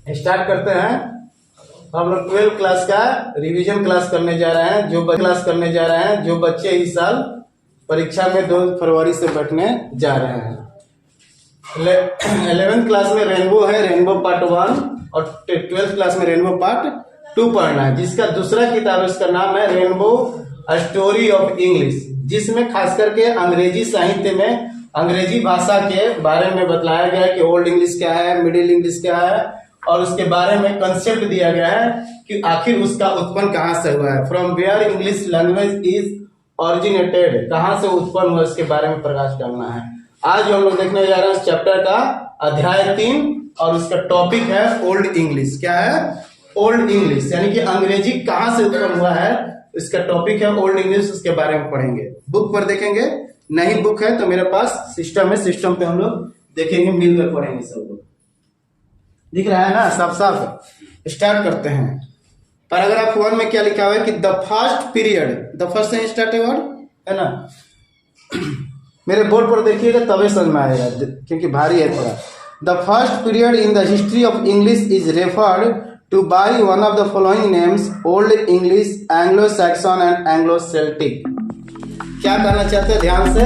Start करते हैं। हम लोग 12 क्लास का रिवीजन क्लास करने जा रहे हैं। जो बच्चे इस साल परीक्षा में 2 फरवरी से बैठने जा रहे हैं। 11th क्लास में रेनबो है, रेनबो पार्ट 1, और 12th क्लास में रेनबो पार्ट 2 पढ़ना है, जिसका दूसरा किताब इसका नाम है रेनबो स्टोरी ऑफ इंग्लिश, जिसमें खास करके अंग्रेजी साहित्य में अंग्रेजी भाषा के बारे में बतलाया गया है कि ओल्ड इंग्लिश क्या है, मिडिल इंग्लिश क्या है, और उसके बारे में कंसेप्ट दिया गया है कि आखिर उसका उत्पन्न कहाँ से हुआ है। From where English language is originated, कहाँ से उत्पन्न हुआ, इसके बारे में प्रकाश डालना है। आज हम लोग देखने जा रहे हैं चैप्टर का अध्याय 3, और उसका टॉपिक है ओल्ड इंग्लिश। क्या है? ओल्ड इंग्लिश, यानी कि अंग्रेजी कहाँ से उत्पन्न हुआ है, इसका टॉपिक है ओल्ड इंग्लिश। उसके बारे में पढ़ेंगे, बुक पर देखेंगे। नहीं बुक है तो मेरे पास सिस्टम है, सिस्टम पे हम लोग देखेंगे, मिलकर पढ़ेंगे सब लोग। दिख रहा है ना साफ साफ? स्टार्ट करते हैं। पैराग्राफ 1 में क्या लिखा हुआ है कि the first period, the first से स्टार्ट है वर्ड, है ना? मेरे बोर्ड पर देखिएगा तभी समझ में आएगा, क्योंकि भारी है थोड़ा। The first period in the history of English is referred to by one of the following names: old English, Anglo Saxon and Anglo Celtic. क्या करना चाहते हैं ध्यान से?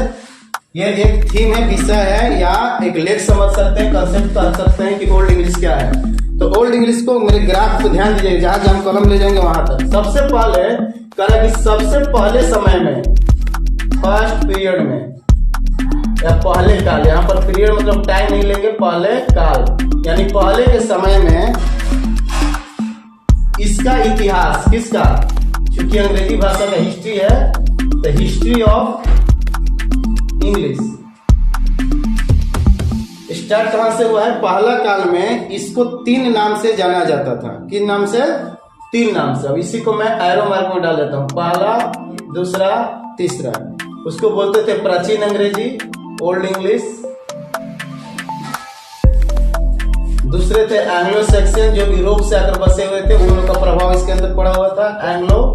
ये एक थीम है, विषय है, या एक लेख समझ सकते हैं, कंसेप्ट कर सकते हैं कि ओल्ड इंग्लिश क्या है। तो ओल्ड इंग्लिश को मेरे ग्राफ को ध्यान दीजिए, जहां जहां हम कलम ले जाएंगे वहां तक। सबसे पहले करा कि सबसे पहले समय में, फर्स्ट पीरियड में या पहले काल, यहाँ पर पीरियड मतलब टाइम नहीं लेंगे, पहले काल यानी पहले के समय में इसका इतिहास, किसका? क्योंकि अंग्रेजी भाषा का हिस्ट्री है, the history of English start कहां से हुआ है? पहला काल में इसको 3 नाम से जाना जाता था। किन नाम से? 3 नाम से। अब इसी को मैं एरो मार्क में डाल देता हूं, पहला, दूसरा, तीसरा। उसको बोलते थे प्राचीन अंग्रेजी, ओल्ड इंग्लिश। दूसरे थे एंग्लो सैक्सन, जो यूरोप से आकर बसे हुए थे, उन लोगों का प्रभाव इसके अंदर पड़ा हुआ था। एंग्लो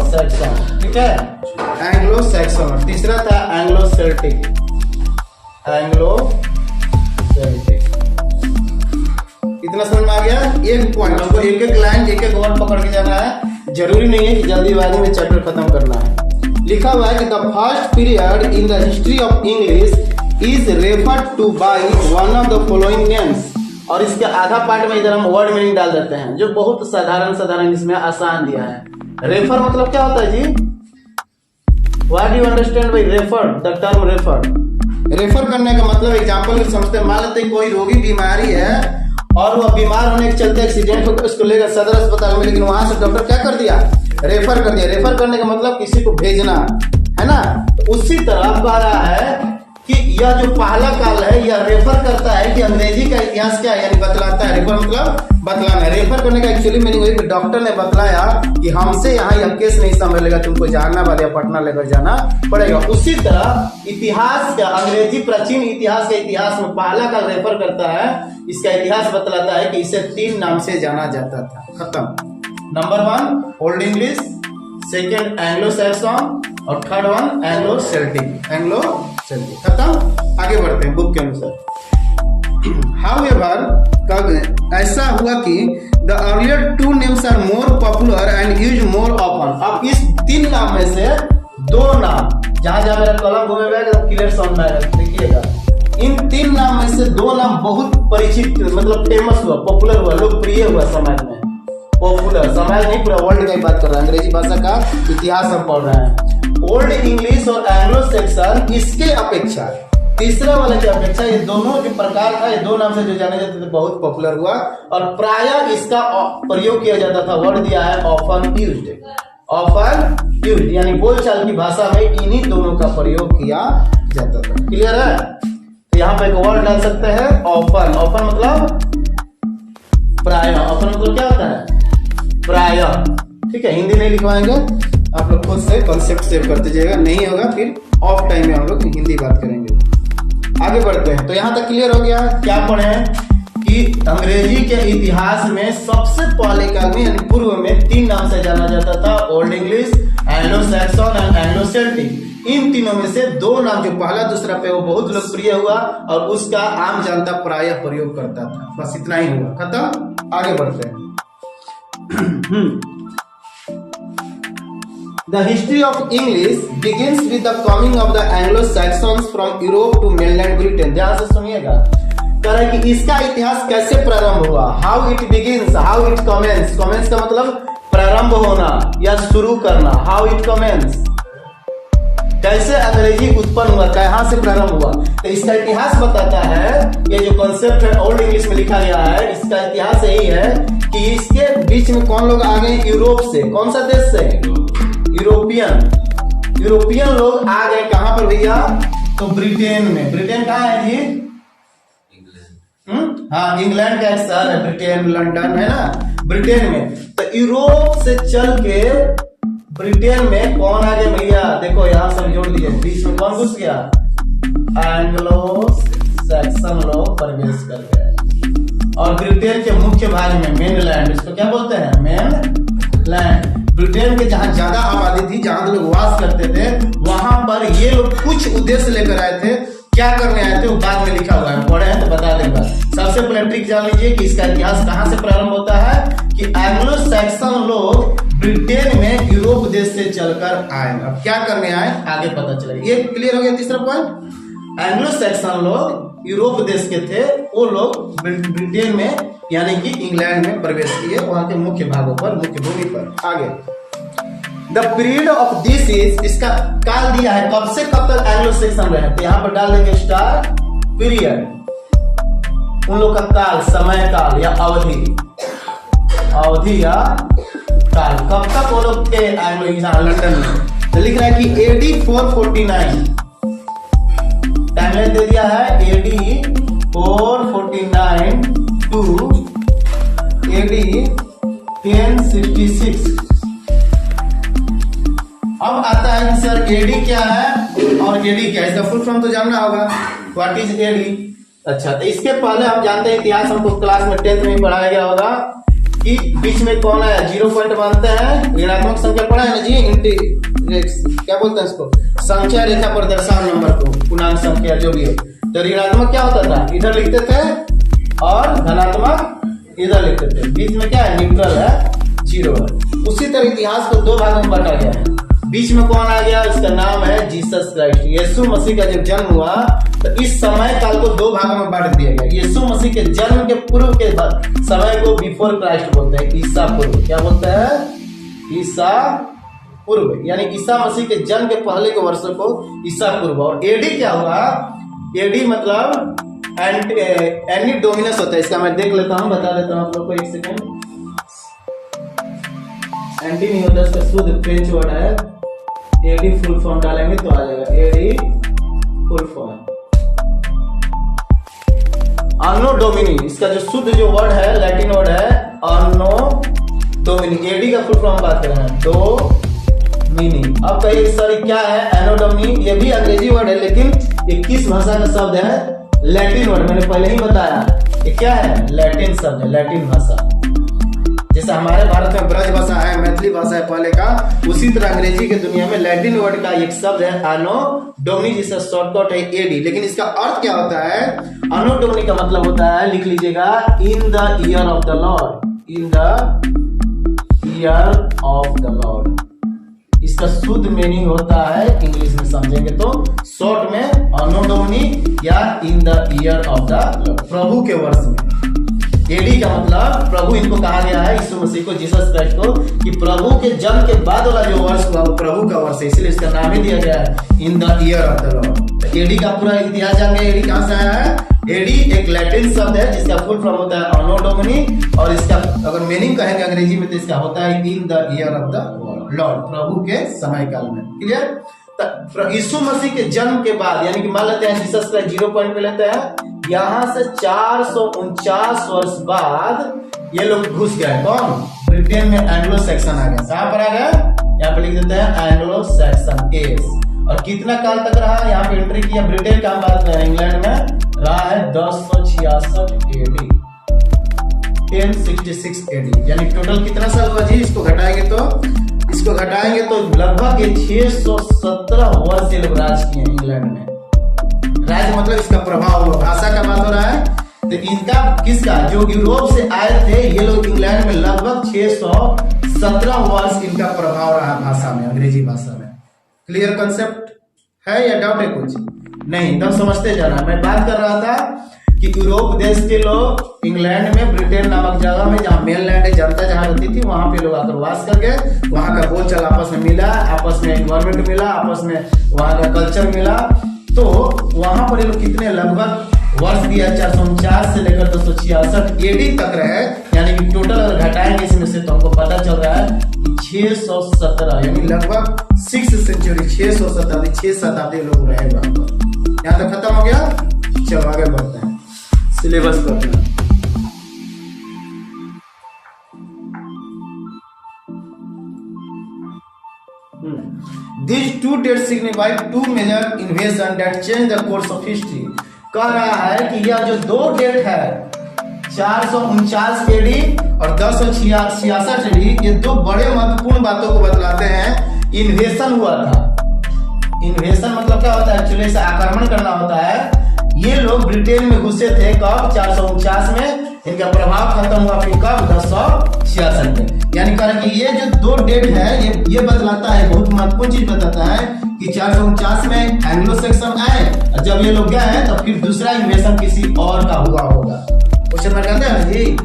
सैक्सन, ठीक है, एंग्लो सैक्सन। और तीसरा था एंग्लो सेल्टिक, इतना समझ में आ गया? एक पॉइंट हमको एक एक लाइन, एक एक वर्ड पकड़ के जाना है। जरूरी नहीं है कि जल्दीबाजी में चैप्टर खत्म करना है। लिखा हुआ है कि the first period in the history of English is referred to by one of the following names. और इसके आधा पार्ट में इधर हम वर्ड मीनिंग डाल देते हैं, जो बहुत साधारण इसमें आसान दिया है। रेफर मतलब क्या होता है जी? What do you understand by refer? The term refer करने का मतलब एग्जांपल समझते हैं। मान लेते हैं कोई रोगी बीमारी है और वह बीमार होने के चलते एक्सीडेंट होकर उसको लेकर सदर अस्पताल में, लेकिन वहां से डॉक्टर क्या कर दिया? रेफर कर दिया। रेफर करने का मतलब किसी को भेजना, है ना? तो उसी तरह कह रहा है कि यह जो पहला काल है, यह रेफर करता है कि अंग्रेजी का इतिहास क्या है, यानी बतलाता है। रेफर मतलब बतलाना है। रेफर करने का एक्चुअली मीनिंग हुई कि डॉक्टर ने बतलाया कि हमसे यहाँ यह केस नहीं संभलेगा, तुमको जहानाबाद या पटना लेकर जाना पड़ेगा। उसी तरह इतिहास का, अंग्रेजी प्राचीन इतिहास के इतिहास में पहला काल रेफर करता है, इसका इतिहास बतलाता है कि इसे 3 नाम से जाना जाता था। खत्म। Number 1 old English, second Anglo Saxon, और थर्ड वन एंग्लो सेल्टिक। खत्म। आगे बढ़ते हैं बुक के अनुसार। However, कब ऐसा हुआ कि the earlier 2 names are more popular and used more often। अब इस 3 नाम में से 2 नाम, जहां जहां मेरा कलम घूमेगा एकदम क्लियर समझ में आएगा, देखिएगा। इन 3 नाम में से 2 नाम बहुत परिचित, मतलब फेमस हुआ, पॉपुलर हुआ, लोकप्रिय हुआ समाज में। पॉपुलर समाज नहीं, पूरा वर्ल्ड की बात कर रहा है। अंग्रेजी भाषा का इतिहास हम पढ़ रहे हैं। ओल्ड इंग्लिश और एंग्लो सैक्सन इसके अपेक्षा, तीसरा वाले की अपेक्षा, ये दोनों जो प्रकार था, ये 2 नाम से जो जाने जाते थे, बहुत पॉपुलर हुआ। और प्रायः इसका प्रयोग किया जाता था। वर्ड दिया है ऑफन यूज्ड, यानी बोलचाल की भाषा में इन्हीं दोनों का प्रयोग किया जाता था। क्लियर है? तो यहाँ पे एक वर्ड डाल सकते हैं, ऑफन। ऑफन मतलब प्रायः। ऑफन मतलब क्या होता है? प्रायः। ठीक है, हिंदी नहीं लिखवाएंगे, आप लोग खुद से कॉन्सेप्ट सेव करते जाइएगा। नहीं होगा फिर ऑफ टाइम में हम लोग हिंदी बात करेंगे। आगे बढ़ते हैं। तो यहाँ तक क्लियर हो गया। क्या पढ़े हैं कि अंग्रेजी के इतिहास में सबसे पहले काल में यानी पूर्व में 3 नाम से जाना जाता था, old English, Anglo Saxon and Anglo Celtic. इन तीनों में से 2 नाम जो पहला दूसरा पे वो बहुत लोकप्रिय हुआ और उसका आम जनता प्रायः प्रयोग करता था। बस इतना ही हुआ, खत्म। आगे बढ़ते हैं। The history of English begins with the coming of the Anglo-Saxons from Europe to mainland Britain। ध्यान से सुनिएगा, कह रहा है कि इसका इतिहास कैसे प्रारंभ हुआ। How it begins, how it commences। Commence का मतलब प्रारंभ होना या शुरू करना। How it commences, कैसे अंग्रेजी उत्पन्न हुआ, कहाँ से प्रारंभ हुआ। तो इसका इतिहास बताता है, ये जो कॉन्सेप्ट है ओल्ड इंग्लिश में लिखा गया है, इसका इतिहास यही है कि इसके बीच में कौन लोग आ गए, यूरोप से। कौन सा देश से, यूरोपियन लोग आ गए। कहां पर भैया, तो ब्रिटेन में। ब्रिटेन कहाँ है जी, हाँ इंग्लैंड का एक शहर है ब्रिटेन, लंदन है ना, ब्रिटेन में। तो यूरोप से चल के ब्रिटेन में कौन आ गए भैया, देखो यहां सब जोड़ दीजिए, बीच में कौन घुस गया, एंग्लो सैक्सन लोग प्रवेश कर गए। और ब्रिटेन के मुख्य भाग में मेनलैंड, इसको क्या बोलते हैं, मेनलैंड। ब्रिटेन के जहां ज्यादा आबादी थी, जहां लोग वास करते थे, वहां पर ये लोग कुछ उद्देश्य लेकर आए थे। क्या करने आए थे वो बाद में लिखा हुआ है, पढ़े हैं तो बता देगा। सबसे पहले ट्रिक जान लीजिए कि इसका इतिहास कहां से प्रारंभ होता है, कि एंग्लो सैक्सन लोग ब्रिटेन में यूरोप देश से चलकर आए। अब क्या करने आए आगे पता चलेगा। ये क्लियर हो गया। तीसरा पॉइंट, एंग्लो सैक्सन लोग यूरोप देश के थे, वो लोग ब्रिटेन में यानी कि इंग्लैंड में प्रवेश किए, वहां के मुख्य भागों पर, मुख्य भूमि पर। आगे, the period of this is, इसका काल दिया है कब से कब तक एंग्लो सैक्सन रहे, तो यहां पर डाल देंगे स्टार, पीरियड, उन लोग का काल, समय काल या अवधि, अवधि या काल, कब तक वो लोग थे एंग्लो लंदन में। तो लिख रहा है कि AD 449, टाइमलाइन दे दिया है AD 449 टू AD 1066। अब आता है कि सर AD क्या है और AD क्या है, इसका फुल फॉर्म तो जानना होगा, व्हाट इज AD। अच्छा, तो इसके पहले हम जानते हैं इतिहास, हमको क्लास में 10th में पढ़ाया गया होगा कि बीच में कौन है, 0 पॉइंट मानते हैं, ऋणात्मक संख्या पढ़ा है ना जी, क्या बोलते हैं इसको, संख्या रेखा पर दर्शाओ नंबर को, पूर्णांक संख्या जो भी हो। तो ऋणात्मक क्या होता था, इधर लिखते थे, और धनात्मक इधर लिखते थे। बीच में क्या है, न्यूट्रल है, 0 है। उसी तरह इतिहास को 2 भागों में बांटा गया है। बीच में कौन आ गया, इसका नाम है जीसस क्राइस्ट। यीशु मसीह का जब जन्म हुआ तो इस समय काल को 2 भागों में बांट दिया गया। यीशु मसीह के जन्म के पूर्व के समय को बिफोर क्राइस्ट बोलते हैं, ईसा पूर्व। क्या बोलते हैं, ईसा पूर्व, यानी ईसा मसीह के जन्म के पहले के वर्षों को ईसा पूर्व। और एडी क्या हुआ, एडी मतलब एनी डोमिनस होता है। इसका मैं देख लेता हूं, बता देता हूं आप लोग को, 1 सेकंड। एंटी नहीं होता, इसका शुद्ध फ्रेंच वर्ड है। एडी फुल फॉर्म डालेंगे तो आ जाएगा, एडी फुल फॉर्म अन्नो डोमिनी। इसका जो शुद्ध जो वर्ड है, लैटिन वर्ड है अन्नो डोमिनी। एडी का फुल फॉर्म बात कर रहे हैं, डोमिनी। अब कहिए सर क्या है एनो डोमिनी, ये भी अंग्रेजी वर्ड है, लेकिन ये किस भाषा का शब्द है, लैटिन वर्ड। मैंने पहले ही बताया ये क्या है, लैटिन शब्द है, लैटिन भाषा। जैसे हमारे भारत में ब्रज भाषा है, मैथिली भाषा है पहले का, उसी तरह अंग्रेजी के दुनिया में लैटिन वर्ड का एक शब्द है एनो डोमिनी, जिसका शॉर्टकट है एडी। लेकिन इसका अर्थ क्या होता है, एनो डोमिनी का मतलब होता है, लिख लीजिएगा, इन the year of the Lord, in the year of the Lord. इसका शुद्ध मीनिंग होता है, इंग्लिश में समझेंगे तो शॉर्ट में एनो डोमिनी या in the year of the Lord, प्रभु के वर्ष में। एडी का मतलब प्रभु, इनको कहा गया है यीशु मसीह को, जीसस क्राइस्ट को, कि प्रभु के जन्म के बाद वाला जो वर्ष हुआ वो प्रभु का वर्ष है, इसलिए इसका नाम ही दिया गया है in the year of the lord. AD का पूरा इतिहास जान गए, एडी कहां से आया है। एडी एक लैटिन शब्द है जिसका फुल फॉर्म होता है एनो डोमिनी, और इसका अगर मीनिंग कहेंगे अंग्रेजी में तो इसका होता है in the year of the Lord, प्रभु के समय काल में। क्लियर। यीशु मसीह के जन्म के बाद, यानी कि मान लेते हैं जीसस क्राइस्ट 0 पॉइंट पे लेते हैं, यहां से 449 वर्ष बाद ये लोग घुस गए, कौन, ब्रिटेन में एंग्लो सैक्सन आ गया। कहां पर आ गए, यहाँ पे लिख देते हैं एंग्लो सैक्सन एस। और कितना काल तक रहा, यहाँ पे एंट्री किया, ब्रिटेन का हम बात कर रहे हैं, इंग्लैंड में रहा है 1066 एडी, 1066 AD, यानी टोटल कितना साल हुआ जी? इसको घटाएंगे तो लगभग 617 वर्ष ये लोग राज किए हैं इंग्लैंड में। राज मतलब इसका प्रभाव हुआ, भाषा का बात हो रहा है। तो इनका किसका, जो यूरोप से आए थे ये लोग इंग्लैंड में, लगभग 617 वर्ष इनका प्रभाव रहा भाषा में, अंग्रेजी भाषा में। क्लियर कंसेप्ट है या डाउट है कुछ? नहीं, एकदम समझते जाना। मैं बात कर रहा था कि यूरोप देश के लोग इंग्लैंड में, ब्रिटेन नामक जगह में, जहाँ मेन लैंड जनता जहाँ रहती थी, वहां पे लोग आकर वास कर गए। वहां का बोलचाल आपस में मिला, आपस में एनवायरमेंट मिला, आपस में वहां का कल्चर मिला। तो वहां पर ये लोग कितने, लगभग वर्ष दिया 449 से लेकर 266 एडी तक रहे। यानी कि टोटल अगर घटाएंगे इसमें से तो हमको पता चल रहा है कि 617, यानी लगभग 6 सेंचुरी, 6 शताब्दी लोग रहे वहां पर। यहाँ तक खत्म हो गया। चलो आगे बढ़ते हैं, सिलेबस पढ़ते हैं। These two dates signify two major invasions that changed the course of history. कह रहा है कि यह जो दो डेट है 449 एडी और 1066 एडी, ये दो बड़े महत्वपूर्ण बातों को बतलाते हैं। इन्वेशन हुआ था। इन्वेशन मतलब क्या होता है? एक्चुअली से आक्रमण करना होता है। ये लोग ब्रिटेन में घुसे थे कब? 449 में। इनका प्रभाव खत्म हुआ फिर कब? 1066 में। यानी कारण कि ये जो दो डेट है ये बतलाता है, बहुत महत्वपूर्ण चीज बताता है कि 449 में एंग्लो सैक्सन आए, और जब ये लोग गए तो फिर दूसरा इन्वेशन किसी और का हुआ होगा। क्वेश्चन मार्क आता है ना जी।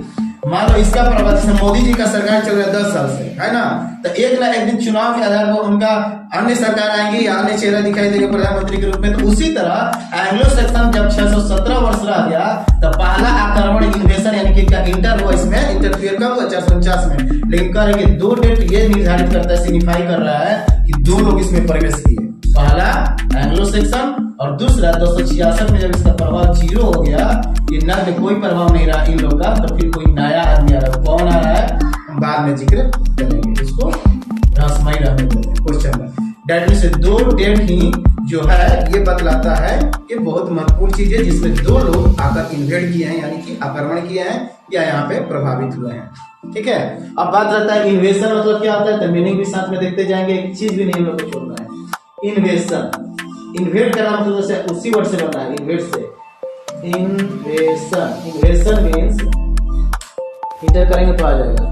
मान लो इसका प्रभाव, जैसे मोदी जी का सरकार चल रहा है 10 साल से, है ना, तो एक ना एक दिन चुनाव के आधार पर उनका अन्य सरकार आएंगी या अन्य चेहरा दिखाई देगा प्रधानमंत्री के रूप में। तो उसी तरह एंग्लो सैक्सन जब 617 वर्ष रह गया तो पहला आक्रमण इन्वेशन यानी कि इंटर हुआ, इसमें इंटरफियर कब हुआ? 449 में। लेकिन कह रहे कि दो डेट ये निर्धारित करता है, सिग्निफाई कर रहा है कि दो लोग इसमें प्रवेश किए। पहला एंग्लो सैक्सन और दूसरा 266 में जब इसका प्रभाव 0 हो गया, ये न कोई प्रभाव नहीं रहा इन लोग का, तो फिर कोई नया आदमी आ रहा है। कौन आ रहा है बाद में जिक्र करेंगे, इसको रहस्यमय रहने देंगे। क्वेश्चन में डेट में से दो डेट ही जो है ये बतलाता है, ये बहुत महत्वपूर्ण चीज है, जिसमें दो लोग आकर इन्वेड किए हैं, यानी कि आक्रमण किए हैं या यहाँ पे प्रभावित हुए हैं। ठीक है, अब बात रहता है इन्वेशन मतलब क्या होता है, तो मीनिंग भी साथ में देखते जाएंगे। एक चीज भी नहीं हम लोग को छोड़ना है। इन्वेशन, इन्वेड करना मतलब जैसे उसी वर्ड से बना है, इन्वेड से। इन्वेशन मीन्स इंटर करेंगे तो आ जाएगा।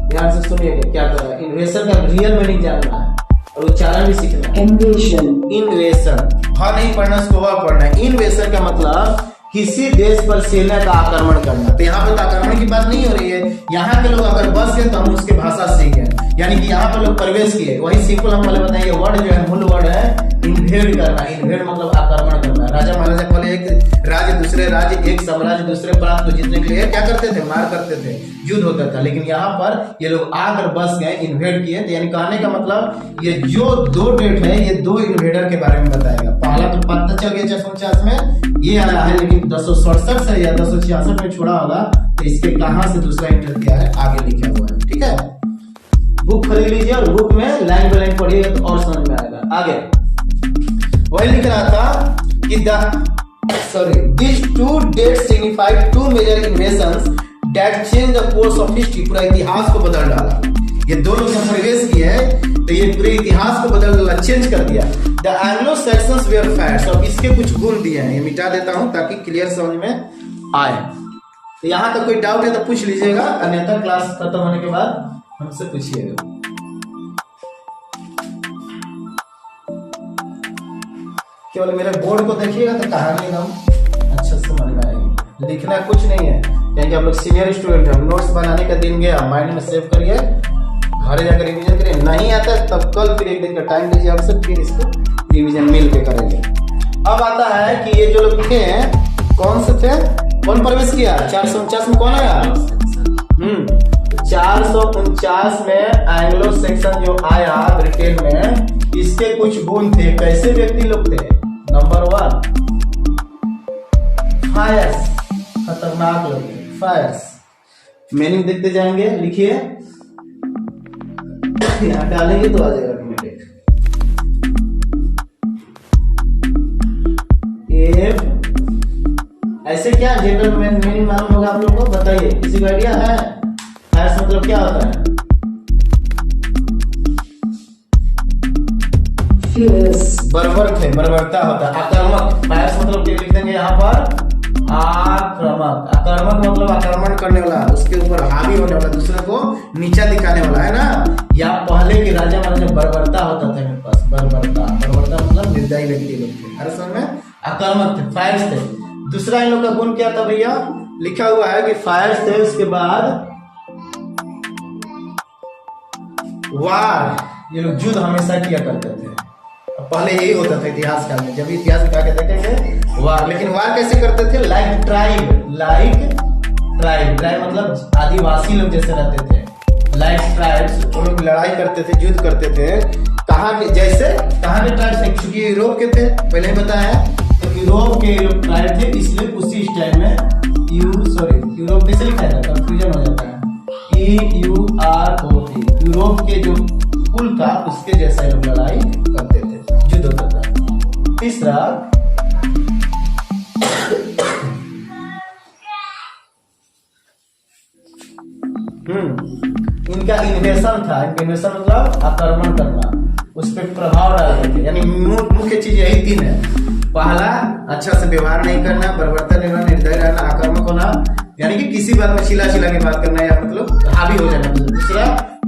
ध्यान से सुनिएगा क्या कर रहा है। इन्वेशन का रियल मीनिंग जानना है और उच्चारण भी सीखना है। इन्वेशन हाँ नहीं पढ़ना, उसको वह पढ़ना है। इन्वेशन का मतलब किसी देश पर सेना का आक्रमण करना। तो यहाँ पर आक्रमण की बात नहीं हो रही है। यहाँ के लोग अगर बस गए तो हम उसके भाषा सीखे, यानी कि यहाँ पर लोग प्रवेश किए। वही सिंपल हम पहले बताएंगे, वर्ड जो है मूल वर्ड है इन्वेड करना। इन्वेड मतलब आक्रमण करना। राजा महाराजा पहले एक राज्य दूसरे राज्य, एक साम्राज्य दूसरे प्रांत को जीतने के लिए क्या करते थे? मार करते थे, युद्ध होता था। लेकिन यहाँ पर ये लोग आकर बस गए, इन्वेड किए। यानी कहने का मतलब ये जो दो डेट है ये दो इन्वेडर के बारे में बताएगा। पहला तो पता चल गया 449 में ये आया है, लेकिन 267 से या 266 में छोड़ा होगा, तो इसके कहां से दूसरा इंटर किया है आगे लिखा हुआ है। ठीक है, बुक खरीद लीजिए और बुक में लाइन बाय लाइन पढ़िएगा तो और समझ में आएगा। आगे वही लिख रहा था कि these two dates signify two major invasions that changed the course of history। पूरा इतिहास को बदल डाला। ये दो लोग जब प्रवेश किए हैं तो ये पूरे इतिहास को बदल डाला, चेंज कर दिया। The Anglo-Saxons were fast। और इसके कुछ गुण दिए हैं, ये मिटा देता हूं ताकि क्लियर समझ में आए। तो यहाँ तक कोई डाउट है तो पूछ लीजिएगा, अन्यथा क्लास खत्म होने के बाद हमसे पूछिएगा। केवल मेरे बोर्ड को देखिएगा तो कहानी एकदम अच्छा समझ में आएगी। लिखना कुछ नहीं है, क्योंकि हम लोग सीनियर स्टूडेंट हैं। नोट्स बनाने का दिन गया, माइंड में सेव करिए, घर जाकर रिवीजन करिए। नहीं आता है तब कल फिर एक दिन का टाइम लीजिए आपसे, फिर इसको रिवीजन मिल के करेंगे। अब आता है कि ये जो लोग थे कौन से थे, कौन प्रवेश किया? 449 में कौन आया? 449 में एंग्लो सैक्सन जो आया ब्रिटेन में, इसके कुछ गुण थे। कैसे व्यक्ति लोग थे? नंबर 1 फायर्स, खतरनाक लोग थे। फायर्स मीनिंग देखते जाएंगे, लिखिए यहाँ डालेंगे तो आ जाएगा ऑटोमेटिक। ऐसे क्या जनरल मीनिंग मालूम होगा आप लोगों को? बताइए, किसी को आइडिया है? फायर्स मतलब क्या होता है? बर्बरता होता है। आक्रामक, फायर्स मतलब क्या लिख देंगे यहाँ पर? आक्रामक। आक्रामक मतलब आक्रमण करने वाला, उसके ऊपर हावी होने वाला, दूसरे को नीचा दिखाने वाला, है ना। या पहले के राजा महाराजा बर्बरता होता था मेरे पास, बर्बरता मतलब निर्दयी व्यक्ति लोग थे, हर समय में आक्रामक थे, फायर्स थे। दूसरा इन लोग का गुण क्या था भैया? लिखा हुआ है कि फायर्स थे, उसके बाद वार, ये लोग युद्ध हमेशा किया करते थे। पहले यही होता था इतिहास काल में, जब इतिहास उठा के देखेंगे वार। लेकिन वार कैसे करते थे? लाइक ट्राइब मतलब आदिवासी लोग जैसे रहते थे, लाइक ट्राइब्स, वो लोग लड़ाई करते थे, युद्ध करते थे। कहाँ के ट्राइब्स थे? क्योंकि यूरोप के थे, पहले ही बताया है, तो यूरोप के लोग ट्राइब थे, इसलिए उसी टाइम में यूरोप कैसे लिखा था, कंफ्यूजन हो जाता है, EUROP, यूरोप के जो कुल का उसके जैसा लोग लड़ाई करते थे, युद्ध होता था। तीसरा इनका इन्वेशन था। इन्वेशन मतलब आक्रमण करना, उस पर प्रभाव डालते थे। यानी मुख्य चीज यही तीन है। पहला, अच्छा से व्यवहार नहीं करना, बर्बरता नहीं रहना, निर्दयी रहना, आक्रामक होना, यानी कि किसी बात में चिल्ला के बात करना या मतलब हावी हो जाना। दूसरा,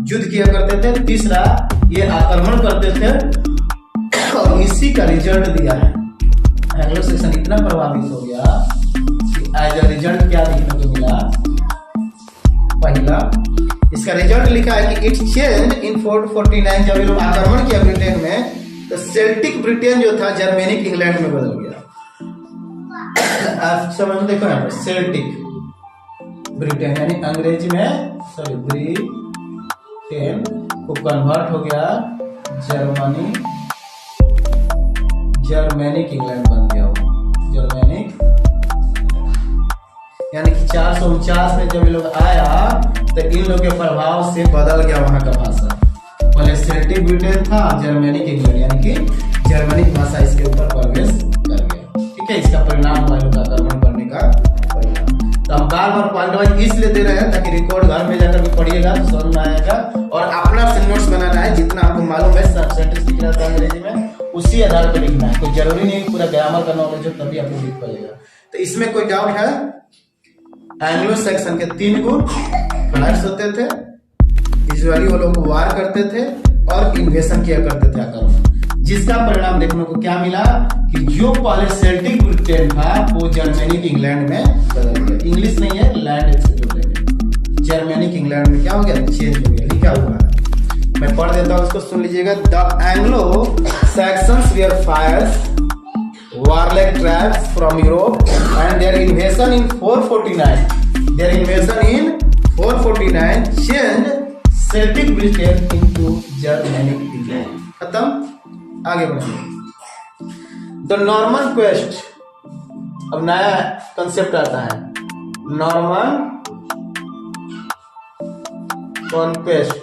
युद्ध किया करते थे। तीसरा, ये आक्रमण करते थे और इसी का रिजल्ट दिया है। एंग्लो सेक्शन इतना प्रभावित हो गया कि एज अ रिजल्ट क्या देखने को मिला? पहला, इसका रिजल्ट लिखा है कि इट चेंज इन 449। जब ये लोग आक्रमण किया ब्रिटेन में, तो सेल्टिक ब्रिटेन जो था जर्मेनिक इंग्लैंड में बदल गया। आप समझ देखो यहाँ पर, सेल्टिक ब्रिटेन यानी अंग्रेजी में ब्रिटेन को कन्वर्ट हो गया जर्मेनिक इंग्लैंड बन गया वो, जर्मेनिक। यानी कि 449 में जब ये लोग आया तो इन लोग के प्रभाव से बदल गया वहां का भाषा। पहले सेल्टिक ब्रिटेन था, जर्मेनिक इंग्लैंड, यानी कि जर्मनिक भाषा इसके ऊपर प्रवेश कर गया। ठीक है, इसका परिणाम हुआ लोग का आक्रमण करने का परिणाम। तो हम बार पॉइंट वाइज इसलिए दे रहे हैं ताकि रिकॉर्ड घर में जाकर भी पढ़िएगा तो समझ में आएगा, और अपना से नोट्स बनाना है। जितना आपको मालूम है सेंटेंस लिख रहा था अंग्रेजी में, उसी आधार पर लिखना है। कोई जरूरी नहीं पूरा ग्रामर का नॉलेज हो तभी आप लिख पाइएगा। तो इसमें कोई डाउट है? एंग्लो सेक्शन के 3 गुण, फायर्स होते थे, यूजुअली वो लोग वार करते थे और इन्वेशन किया करते थे, आक्रमण। जिसका परिणाम देखने को क्या मिला कि जो पहले सेल्टिक ब्रिटेन था वो जर्मेनिक इंग्लैंड में बदल गया। इंग्लिश नहीं है, लैंड से जोड़ेंगे, जर्मेनिक इंग्लैंड में क्या हो गया? चेंज हो गया। लिखा हुआ है, मैं पढ़ देता हूँ, उसको सुन लीजिएगा। The Anglo Saxons were fierce warlike tribes from Europe and their invasion in 449 changed Celtic Britain into Germanic England। खत्म, आगे बढ़ेंगे। The Norman Quest, अब नया कंसेप्ट आता है, नॉर्मन कॉन्क्वेस्ट।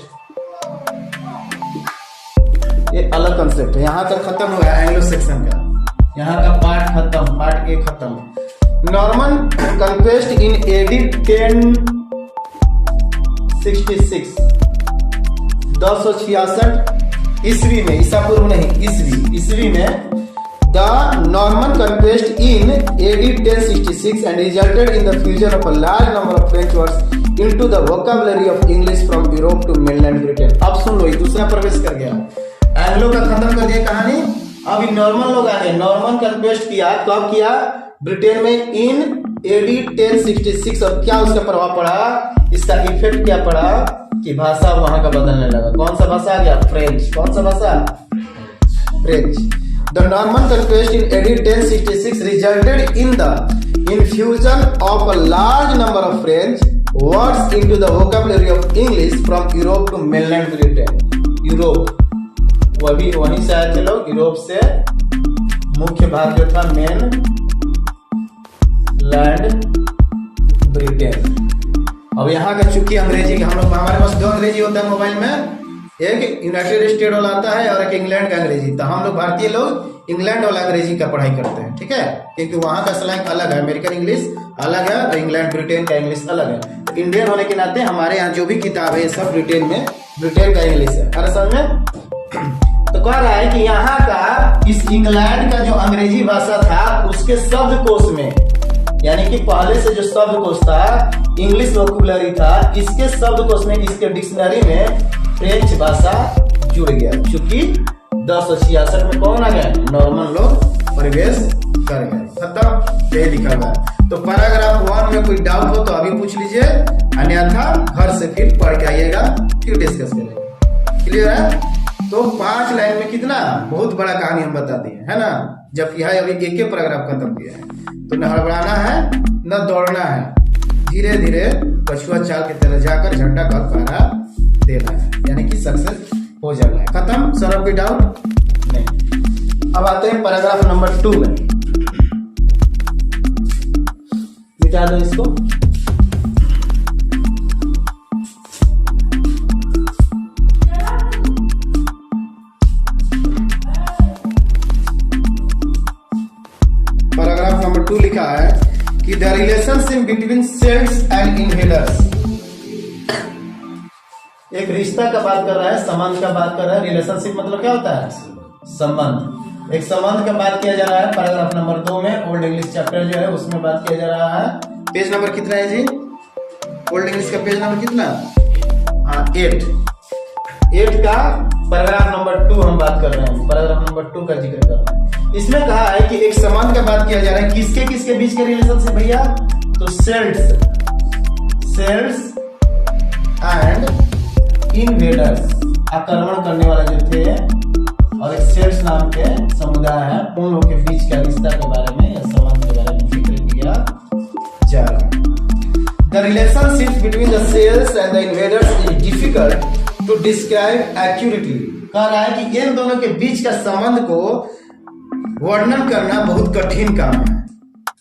ये अलग कंसेप्ट है। यहां तक खत्म हो गया एंग्लो सेक्शन का, यहाँ का पार्ट खत्म, पार्ट 1 खत्म। नॉर्मन कॉन्क्वेस्ट इन AD 1066, 1066 ईस्वी में, ईसा पूर्व नहीं, ईस्वी में the Norman conquest in AD 1066 and resulted in the fusion of a large number of French words into the vocabulary of English from Europe to mainland Britain। अब सुन लो, दूसरा प्रवेश कर गया। एंग्लो का खत्म कर दिया कहानी, अभी नॉर्मन लोग आ गए। नॉर्मन कॉन्क्वेस्ट किया, कब किया? ब्रिटेन में इन AD 1066। और क्या उसका प्रभाव पड़ा? इसका इफेक्ट क्या पड़ा कि भाषा वहां का बदलने लगा। कौन सा भाषा आ गया? फ्रेंच। कौन सा भाषा? French. The Norman conquest in AD 1066 resulted in the infusion of a large number of French words into the vocabulary of English from Europe to mainland Britain। Europe, वहीं से आए थे लोग, यूरोप से। मुख्य भाग जो था मेन लैंड ब्रिटेन। अब यहाँ का चूंकि अंग्रेजी, हम लोग, हमारे पास 2 अंग्रेजी होता है मोबाइल में, एक यूनाइटेड स्टेट वाला आता है और एक इंग्लैंड का अंग्रेजी। तो हम लोग भारतीय लोग इंग्लैंड वाला अंग्रेजी का पढ़ाई करते हैं, ठीक है, क्योंकि वहां का स्लैंग अलग है, अमेरिकन इंग्लिश अलग है और इंग्लैंड ब्रिटेन का इंग्लिश अलग है। तो इंडियन होने के नाते हमारे यहाँ जो भी किताब है सब ब्रिटेन का इंग्लिश है। अरे समझ में? तो कह रहा है कि यहाँ का इस इंग्लैंड का जो अंग्रेजी भाषा था उसके शब्दकोश में, यानी कि पहले से जो शब्दकोश था इंग्लिश वोकैबुलरी था, इसके शब्दकोश में, इसके डिक्शनरी में फ्रेंच भाषा जुड़ गया, क्योंकि 1066 में कौन आ गया? नॉर्मन लोग प्रवेश कर गए। खत्म, यही लिखा हुआ है। तो पैराग्राफ 1 में कोई डाउट हो तो अभी पूछ लीजिए, अन्यथा घर से फिर पढ़ के आइएगा, फिर डिस्कस करेंगे। क्लियर है? तो 5 लाइन में कितना बहुत बड़ा कहानी हम बता दिए, है ना, जबकि है अभी एक पैराग्राफ खत्म किया है। तो न हड़बड़ाना है न दौड़ना है, धीरे धीरे कछुआ चाल की तरह जाकर झंडा का पहरा देना है, यानी कि सक्सेस हो जाना है। खत्म? सर कोई डाउट नहीं। अब आते हैं पैराग्राफ नंबर 2 में। मिटा दो इसको। पैराग्राफ नंबर 2 लिखा है कि the relationship between Celts and invaders, एक रिश्ता का बात कर रहा है, संबंध का बात कर रहा है। रिलेशनशिप मतलब क्या होता है? संबंध। एक संबंध का बात किया जा रहा है पैराग्राफ नंबर 2 में। ओल्ड इंग्लिश चैप्टर जो है उसमें बात किया जा रहा है। पेज नंबर कितना है जी? ओल्ड इंग्लिश का पेज नंबर कितना? हाँ, 8 का पैराग्राफ नंबर 2 हम बात कर रहे हैं। पैराग्राफ नंबर 2 का जिक्र कर रहे हैं। इसमें कहा है कि एक संबंध का बात किया जा रहा है। किसके किसके बीच के रिलेशनशिप भैया? तो सेल्स एंड इनवेडर्स, आक्रमण करने वाले जो थे, और एक सेल्स नाम के समुदाय है, उन लोगों के बीच का रिश्ता के बारे में या संबंध के बारे में जिक्र किया जा रहा है। The relationship between the Celts and the invaders is difficult to describe accurately. कह रहा है कि इन दोनों के बीच का संबंध को वर्णन करना बहुत कठिन काम है।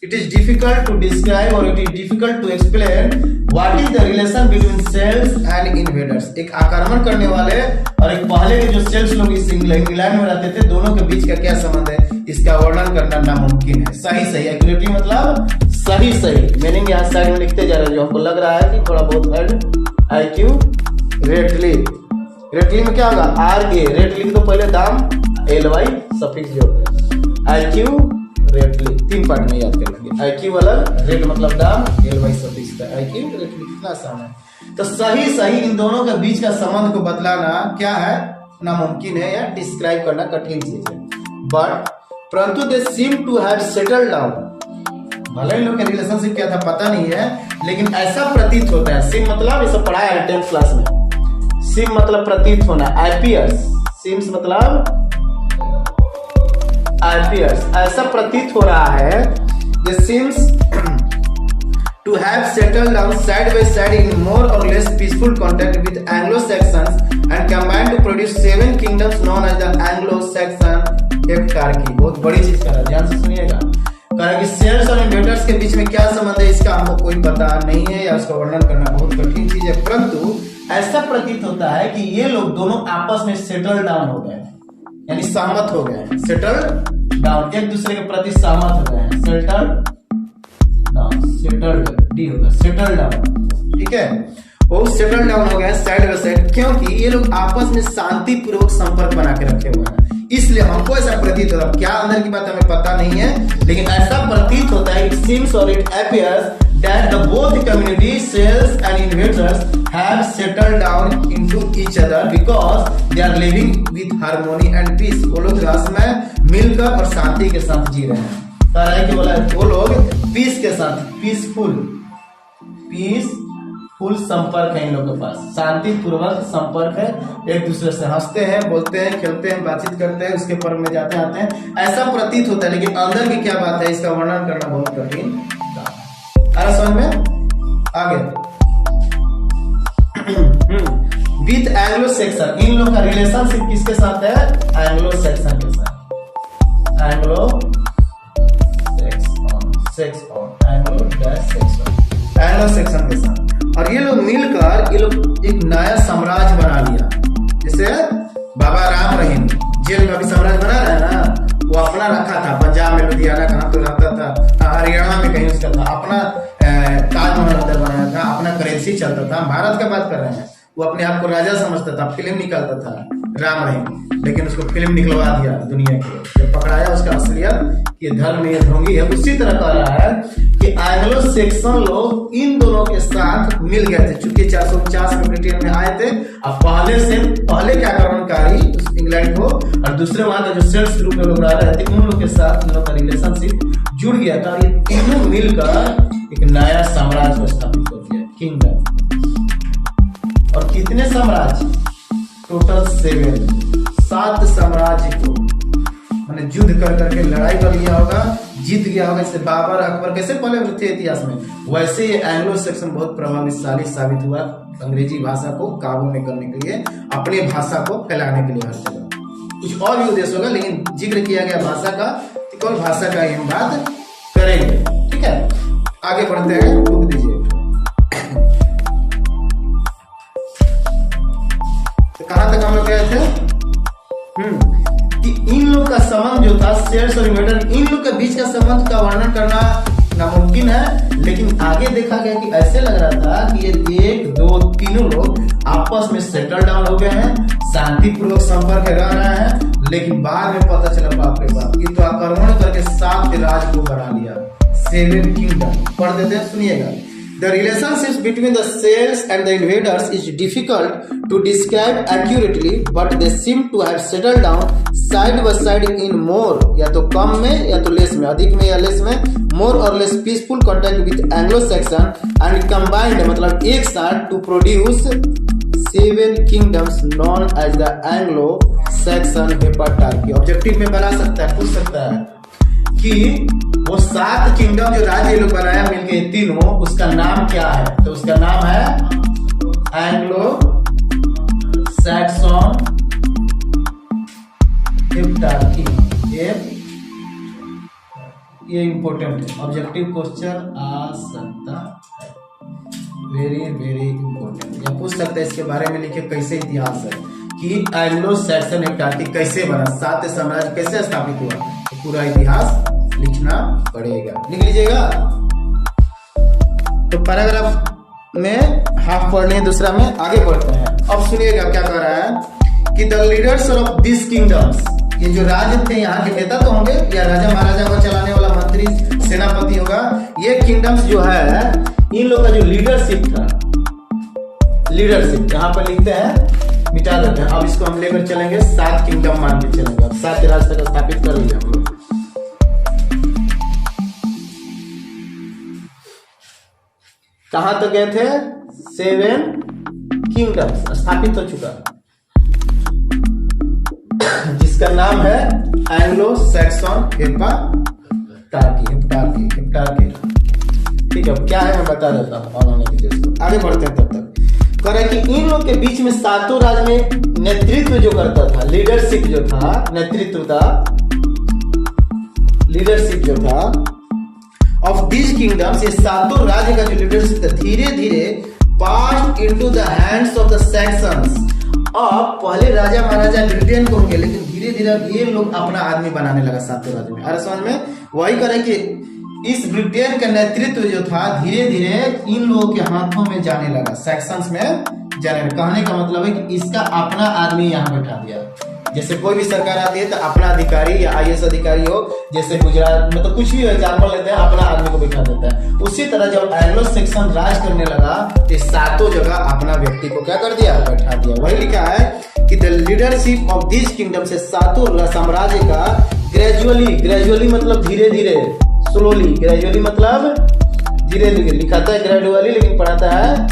It is difficult to describe or it is difficult to explain what is the relation between cells and invaders। एक आक्रमण करने वाले और एक पहले के जो सेल्स लोग इस इंग्लैंड में रहते थे, दोनों के बीच का क्या संबंध है, इसका वर्णन करना नामुमकिन है। सही एक्यूरेटली मतलब सही मीनिंग यहाँ साइड में लिखते जा रहे हैं, जो हमको लग रहा है कि थोड़ा बहुत है। एक्यूरेटली में क्या होगा? RA, रेट लिख दो पहले, दाम LY सफिक्स जोड़ IQ रेटली 3 पार्ट में याद कर लेंगे। IQ वाला रेट मतलब दाम, LY सफिक्स का IQ रेटली, कितना आसान है। तो सही इन दोनों के बीच का संबंध को बतलाना क्या है? नामुमकिन है या डिस्क्राइब करना कठिन चीज है। बट परंतु they seem to have settled down, भले इन लोग के रिलेशनशिप क्या था पता नहीं है, लेकिन ऐसा प्रतीत होता है। सिम मतलब ये सब पढ़ाया है 10th क्लास में। सिम मतलब प्रतीत होना, IPS, सिम्स मतलब IPS, ऐसा प्रतीत हो रहा है that seems to have settled down side by side in more or less peaceful contact with Anglo-Saxons and combined to produce 7 kingdoms known as the Anglo-Saxon Heptarchy। बहुत बड़ी चीज कर रहा है, ध्यान से सुनिएगा। कह रहा है कि सेल्स और इन्वेडर्स के बीच में क्या संबंध है, इसका हमको कोई पता नहीं है या उसका वर्णन करना बहुत कठिन चीज है, परंतु ऐसा प्रतीत होता है कि ये लोग दोनों आपस में सेटल डाउन हो गए, यानी सहमत हो गए। सेटल डाउन, एक दूसरे के प्रति सहमत हो गए हैं। सेटल डाउन, ठीक है, वो सेटल डाउन हो गया साइड बाय साइड, क्योंकि ये लोग आपस में शांति पूर्वक संपर्क बना के रखे हुए हैं। इसलिए हमको ऐसा प्रतीत होता है, क्या अंदर की बात हमें पता नहीं है, लेकिन ऐसा प्रतीत होता है, it seems or it appears that the both community cells and invaders have settled down into each other because they are living with harmony and peace। वो लोग आपस में मिलकर और शांति के साथ जी रहे हैं। कह रहा है कि बोला वो लोग पीस के साथ, पीसफुल संपर्क है इन लोगों के पास, शांति पूर्वक संपर्क है, एक दूसरे से हंसते हैं, बोलते हैं, खेलते हैं, बातचीत करते हैं, उसके पर में जाते आते हैं, ऐसा प्रतीत होता है। लेकिन अंदर की क्या बात है, इसका वर्णन करना बहुत कठिन है। समझ में आगे विथ एंग्लो सेक्शन, इन लोग का रिलेशनशिप किसके साथ है? एंग्लो सेक्शन के साथ, एंग्लो सेक्शन के साथ। और ये लोग मिलकर ये लोग एक नया साम्राज्य बना लिया, जैसे बाबा राम रहीम जेल में अभी साम्राज्य बना रहा है ना, वो अपना रखा था, पंजाब में लुधियाना कहाँ तो रहता था, हरियाणा में कहीं उसका था अपना, ताजमहल अंदर बनाया था, अपना करेंसी चलता था। भारत का बात कर रहे हैं, वो अपने आप को राजा समझता था, फिल्म निकालता था राम रहीम, लेकिन उसको फिल्म निकलवा दिया दुनिया के, जब पकड़ाया उसका असलियत ये धर्म ये ढोंगी है। उसी तरह कह रहा है कि एंग्लो सेक्सन लोग इन दोनों के साथ मिल गए थे, चूंकि 450 में ब्रिटेन में आए थे। अब पहले क्या आक्रमणकारी इंग्लैंड को और दूसरे वहां का जो सेल्स ग्रुप में लोग रह रहे थे, उन लोग के साथ इन लोग का रिलेशनशिप जुड़ गया था। ये तीनों मिलकर एक नया साम्राज्य को स्थापित कर दिया, किंगडम। और कितने साम्राज्य? टोटल 7 साम्राज्य को मैंने युद्ध कर करके लड़ाई कर लिया होगा, जीत गया होगा। जैसे बाबर अकबर कैसे पहले थे इतिहास में, वैसे ये एंग्लो सेक्सन बहुत प्रभावशाली साबित हुआ अंग्रेजी भाषा को काबू में करने के लिए, अपनी भाषा को फैलाने के लिए हर जगह। कुछ और भी उद्देश्य होगा, लेकिन जिक्र किया गया भाषा का, तो केवल भाषा का हम बात करेंगे। ठीक है, आगे बढ़ते हैं, बुक दीजिए। तो कहां तक हम लोग गए थे? कि इन लोग का संबंध जो था सेल्स और इन्वेडर, इन लोग के बीच का संबंध का वर्णन करना नामुमकिन है, लेकिन आगे देखा गया कि ऐसे लग रहा था कि ये 1, 2, तीनों लोग आपस में सेटल डाउन हो गए हैं, शांतिपूर्वक संपर्क रह रहे हैं। लेकिन बाद में पता चला बाप रे बाप, ये तो आक्रमण करके 7 राज्य को बना लिया, 7 किंगडम। पढ़ देते हैं, सुनिएगा। The relationships between the Celts and the invaders is difficult to describe accurately, but they seem to have settled down side by side in more, या तो कम में या तो लेस में, अधिक में या लेस में, more or less peaceful contact with Anglo-Saxon and combined, मतलब एक साथ, to produce 7 kingdoms known as the Anglo-Saxon Heptarchy। Objective में बना सकता है, पूछ सकता है कि वो 7 किंगडम जो राज्य लोग बनाया मिलके तीनों, उसका नाम क्या है? तो उसका नाम है एंग्लो सैक्सन हेप्टार्की। ये इंपॉर्टेंट है, ऑब्जेक्टिव क्वेश्चन आ सकता है, वेरी वेरी इंपॉर्टेंट। या पूछ सकता है इसके बारे में लिखे कैसे इतिहास है कि एंग्लो सैक्सन हेप्टार्की कैसे बना, 7 साम्राज्य कैसे स्थापित हुआ, तो पूरा इतिहास लिखना पड़ेगा। लिख लीजिएगा। तो पैराग्राफ में हाफ पढ़ने, दूसरा में आगे बढ़ते हैं। अब सुनिएगा क्या कह रहा है कि the leaders of this kingdoms, ये जो राज्य थे यहाँ के नेता तो होंगे, या राजा महाराजा को चलाने वाला मंत्री सेनापति होगा। ये किंगडम्स जो है, इन लोग का जो लीडरशिप था, लीडरशिप यहाँ पर लिखते हैं, मिटा देते हैं। अब इसको हम लेकर चलेंगे 7 किंगडम मान के चलेंगे। अब 7 राज्य तक स्थापित कर लिया हम लोग। कहां तक गए थे? 7 किंगडम्स स्थापित हो चुका, जिसका नाम है एंग्लो सैक्सन हेप्टार्की। ठीक है, क्या है मैं बता देता हूँ, आगे बढ़ते हैं। तब तक कह रहे कि इन लोग के बीच में 7 राज्य में नेतृत्व जो करता था, लीडरशिप जो था, नेतृत्व था, लीडरशिप जो था ऑफ दिस किंगडम्स, ये 7 राज्य का जो लीडरशिप था, धीरे धीरे passed into the hands of the Saxons. अब पहले राजा महाराजा ब्रिटेन को होंगे, लेकिन धीरे धीरे ये लोग अपना आदमी बनाने लगा 7 राज्य में। अरे समझ में वही करे कि इस ब्रिटेन का नेतृत्व जो था धीरे धीरे इन लोगों के हाथों में जाने लगा, सैक्सन्स में जाने लगा। कहने का मतलब है कि इसका अपना आदमी यहाँ बैठा दिया। जैसे कोई भी सरकार आती है तो अपना अधिकारी या आईएएस अधिकारी हो, जैसे गुजरात में तो कुछ भी एग्जाम्पल लेते हैं, अपना आदमी को बैठा देता है। उसी तरह जब एंग्लो सेक्सन राज करने लगा तो 7 जगह अपना व्यक्ति को क्या कर दिया? बैठा दिया। वही लिखा है कि the leadership of this kingdom से 7 साम्राज्य का ग्रेजुअली मतलब धीरे धीरे, स्लोली, ग्रेजुअली मतलब धीरे धीरे, लिखा था ग्रेजुअली लेकिन पढ़ाता है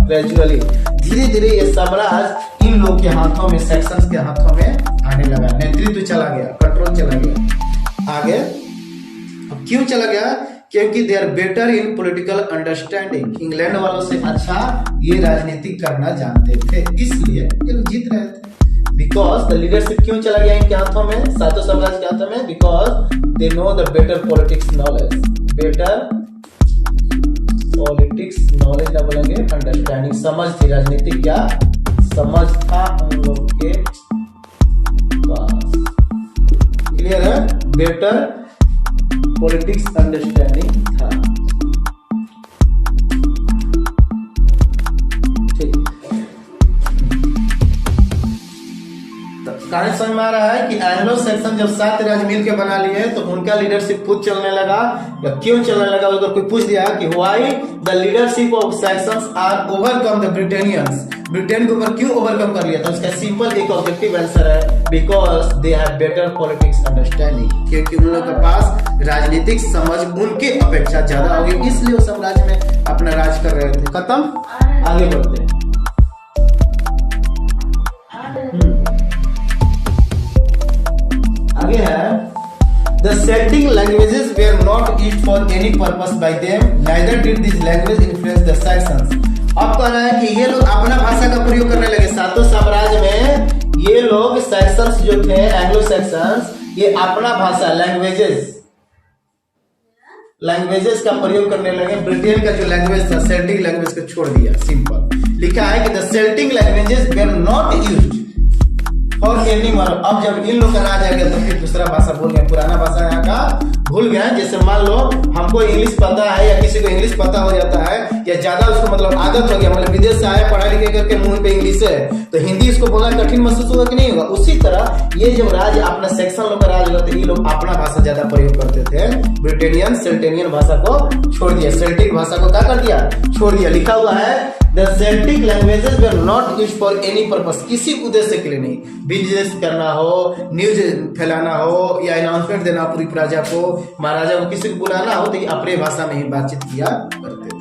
ग्रेजुअली, धीरे धीरे ये साम्राज्य इन लोग के हाथों में, सेक्शंस के हाथों में आने लगा। नेतृत्व चला गया, कंट्रोल चला गया आगे। अब क्यों चला गया? क्योंकि they are better in political understanding. England वालों से अच्छा ये राजनीतिक करना जानते थे, इसलिए ये लोग जीत रहे थे। बिकॉज द लीडरशिप क्यों चला गया इनके हाथों में, 7 साम्राज्य के हाथों में? Because they know the better politics knowledge, better politics knowledge ना बोलेंगे, अंडरस्टैंडिंग, समझ थी राजनीतिक क्या समझ था उन लोग के पास। क्लियर है? बेटर पॉलिटिक्स अंडरस्टैंडिंग था। ठीक, कहानी समझ में आ रहा है कि एंग्लो सैक्सन जब 7 राज्य मिल के बना लिए तो उनका लीडरशिप खुद चलने लगा, या क्यों चलने लगा? अगर कोई पूछ दिया कि why the leadership of Saxons are overcome the Britainians, Britain के ऊपर क्यों ओवरकम कर लिया? तो इसका सिंपल एक ऑब्जेक्टिव आंसर है, because they have better politics understanding, क्योंकि उन लोगों के पास राजनीतिक समझ उनके अपेक्षा ज्यादा होगी, इसलिए वो साम्राज्य में अपना राज कर रहे थे। खत्म, आगे बढ़ते हैं। आगे है The Celtic languages were not used for any purpose by them, neither did this language influence the Saxons. अब कहना है कि ये लोग अपना भाषा का प्रयोग करने लगे। सातों साम्राज्य में ये लोग सैक्सन्स जो थे, एंग्लो सैक्सन्स, ये अपना भाषा लैंग्वेजेस का प्रयोग करने लगे। ब्रिटेन का जो लैंग्वेज था, सेल्टिक लैंग्वेज को छोड़ दिया। सिंपल लिखा है कि the Celtic languages were not used for any model. अब जब इन लोग का राज आ गया तो फिर दूसरा भाषा भूल गए, पुराना भाषा यहाँ का भूल गए। जैसे मान लो हमको इंग्लिश पता है या किसी को इंग्लिश पता हो जाता है, या ज्यादा उसको मतलब आदत हो गया, मतलब विदेश से आया पढ़ाई लिखाई करके मुंह पे इंग्लिश है, तो हिंदी इसको बोलना कठिन महसूस होगा कि नहीं होगा? उसी तरह ये जब राज अपना सेक्शन लोग का राज होता है, ये लोग अपना भाषा ज्यादा प्रयोग करते थे। ब्रिटेनियन सेल्टेनियन भाषा को छोड़ दिया, सेल्टिक भाषा को क्या कर दिया? छोड़ दिया। लिखा हुआ है The Celtic languages were not used for any purpose, किसी उद्देश्य के लिए नहीं। बिजनेस करना हो, न्यूज फैलाना हो, या अनाउंसमेंट देना पूरी प्रजा को, महाराजा को किसी को बुलाना हो, तो ये अपने भाषा में ही बातचीत किया करते थे।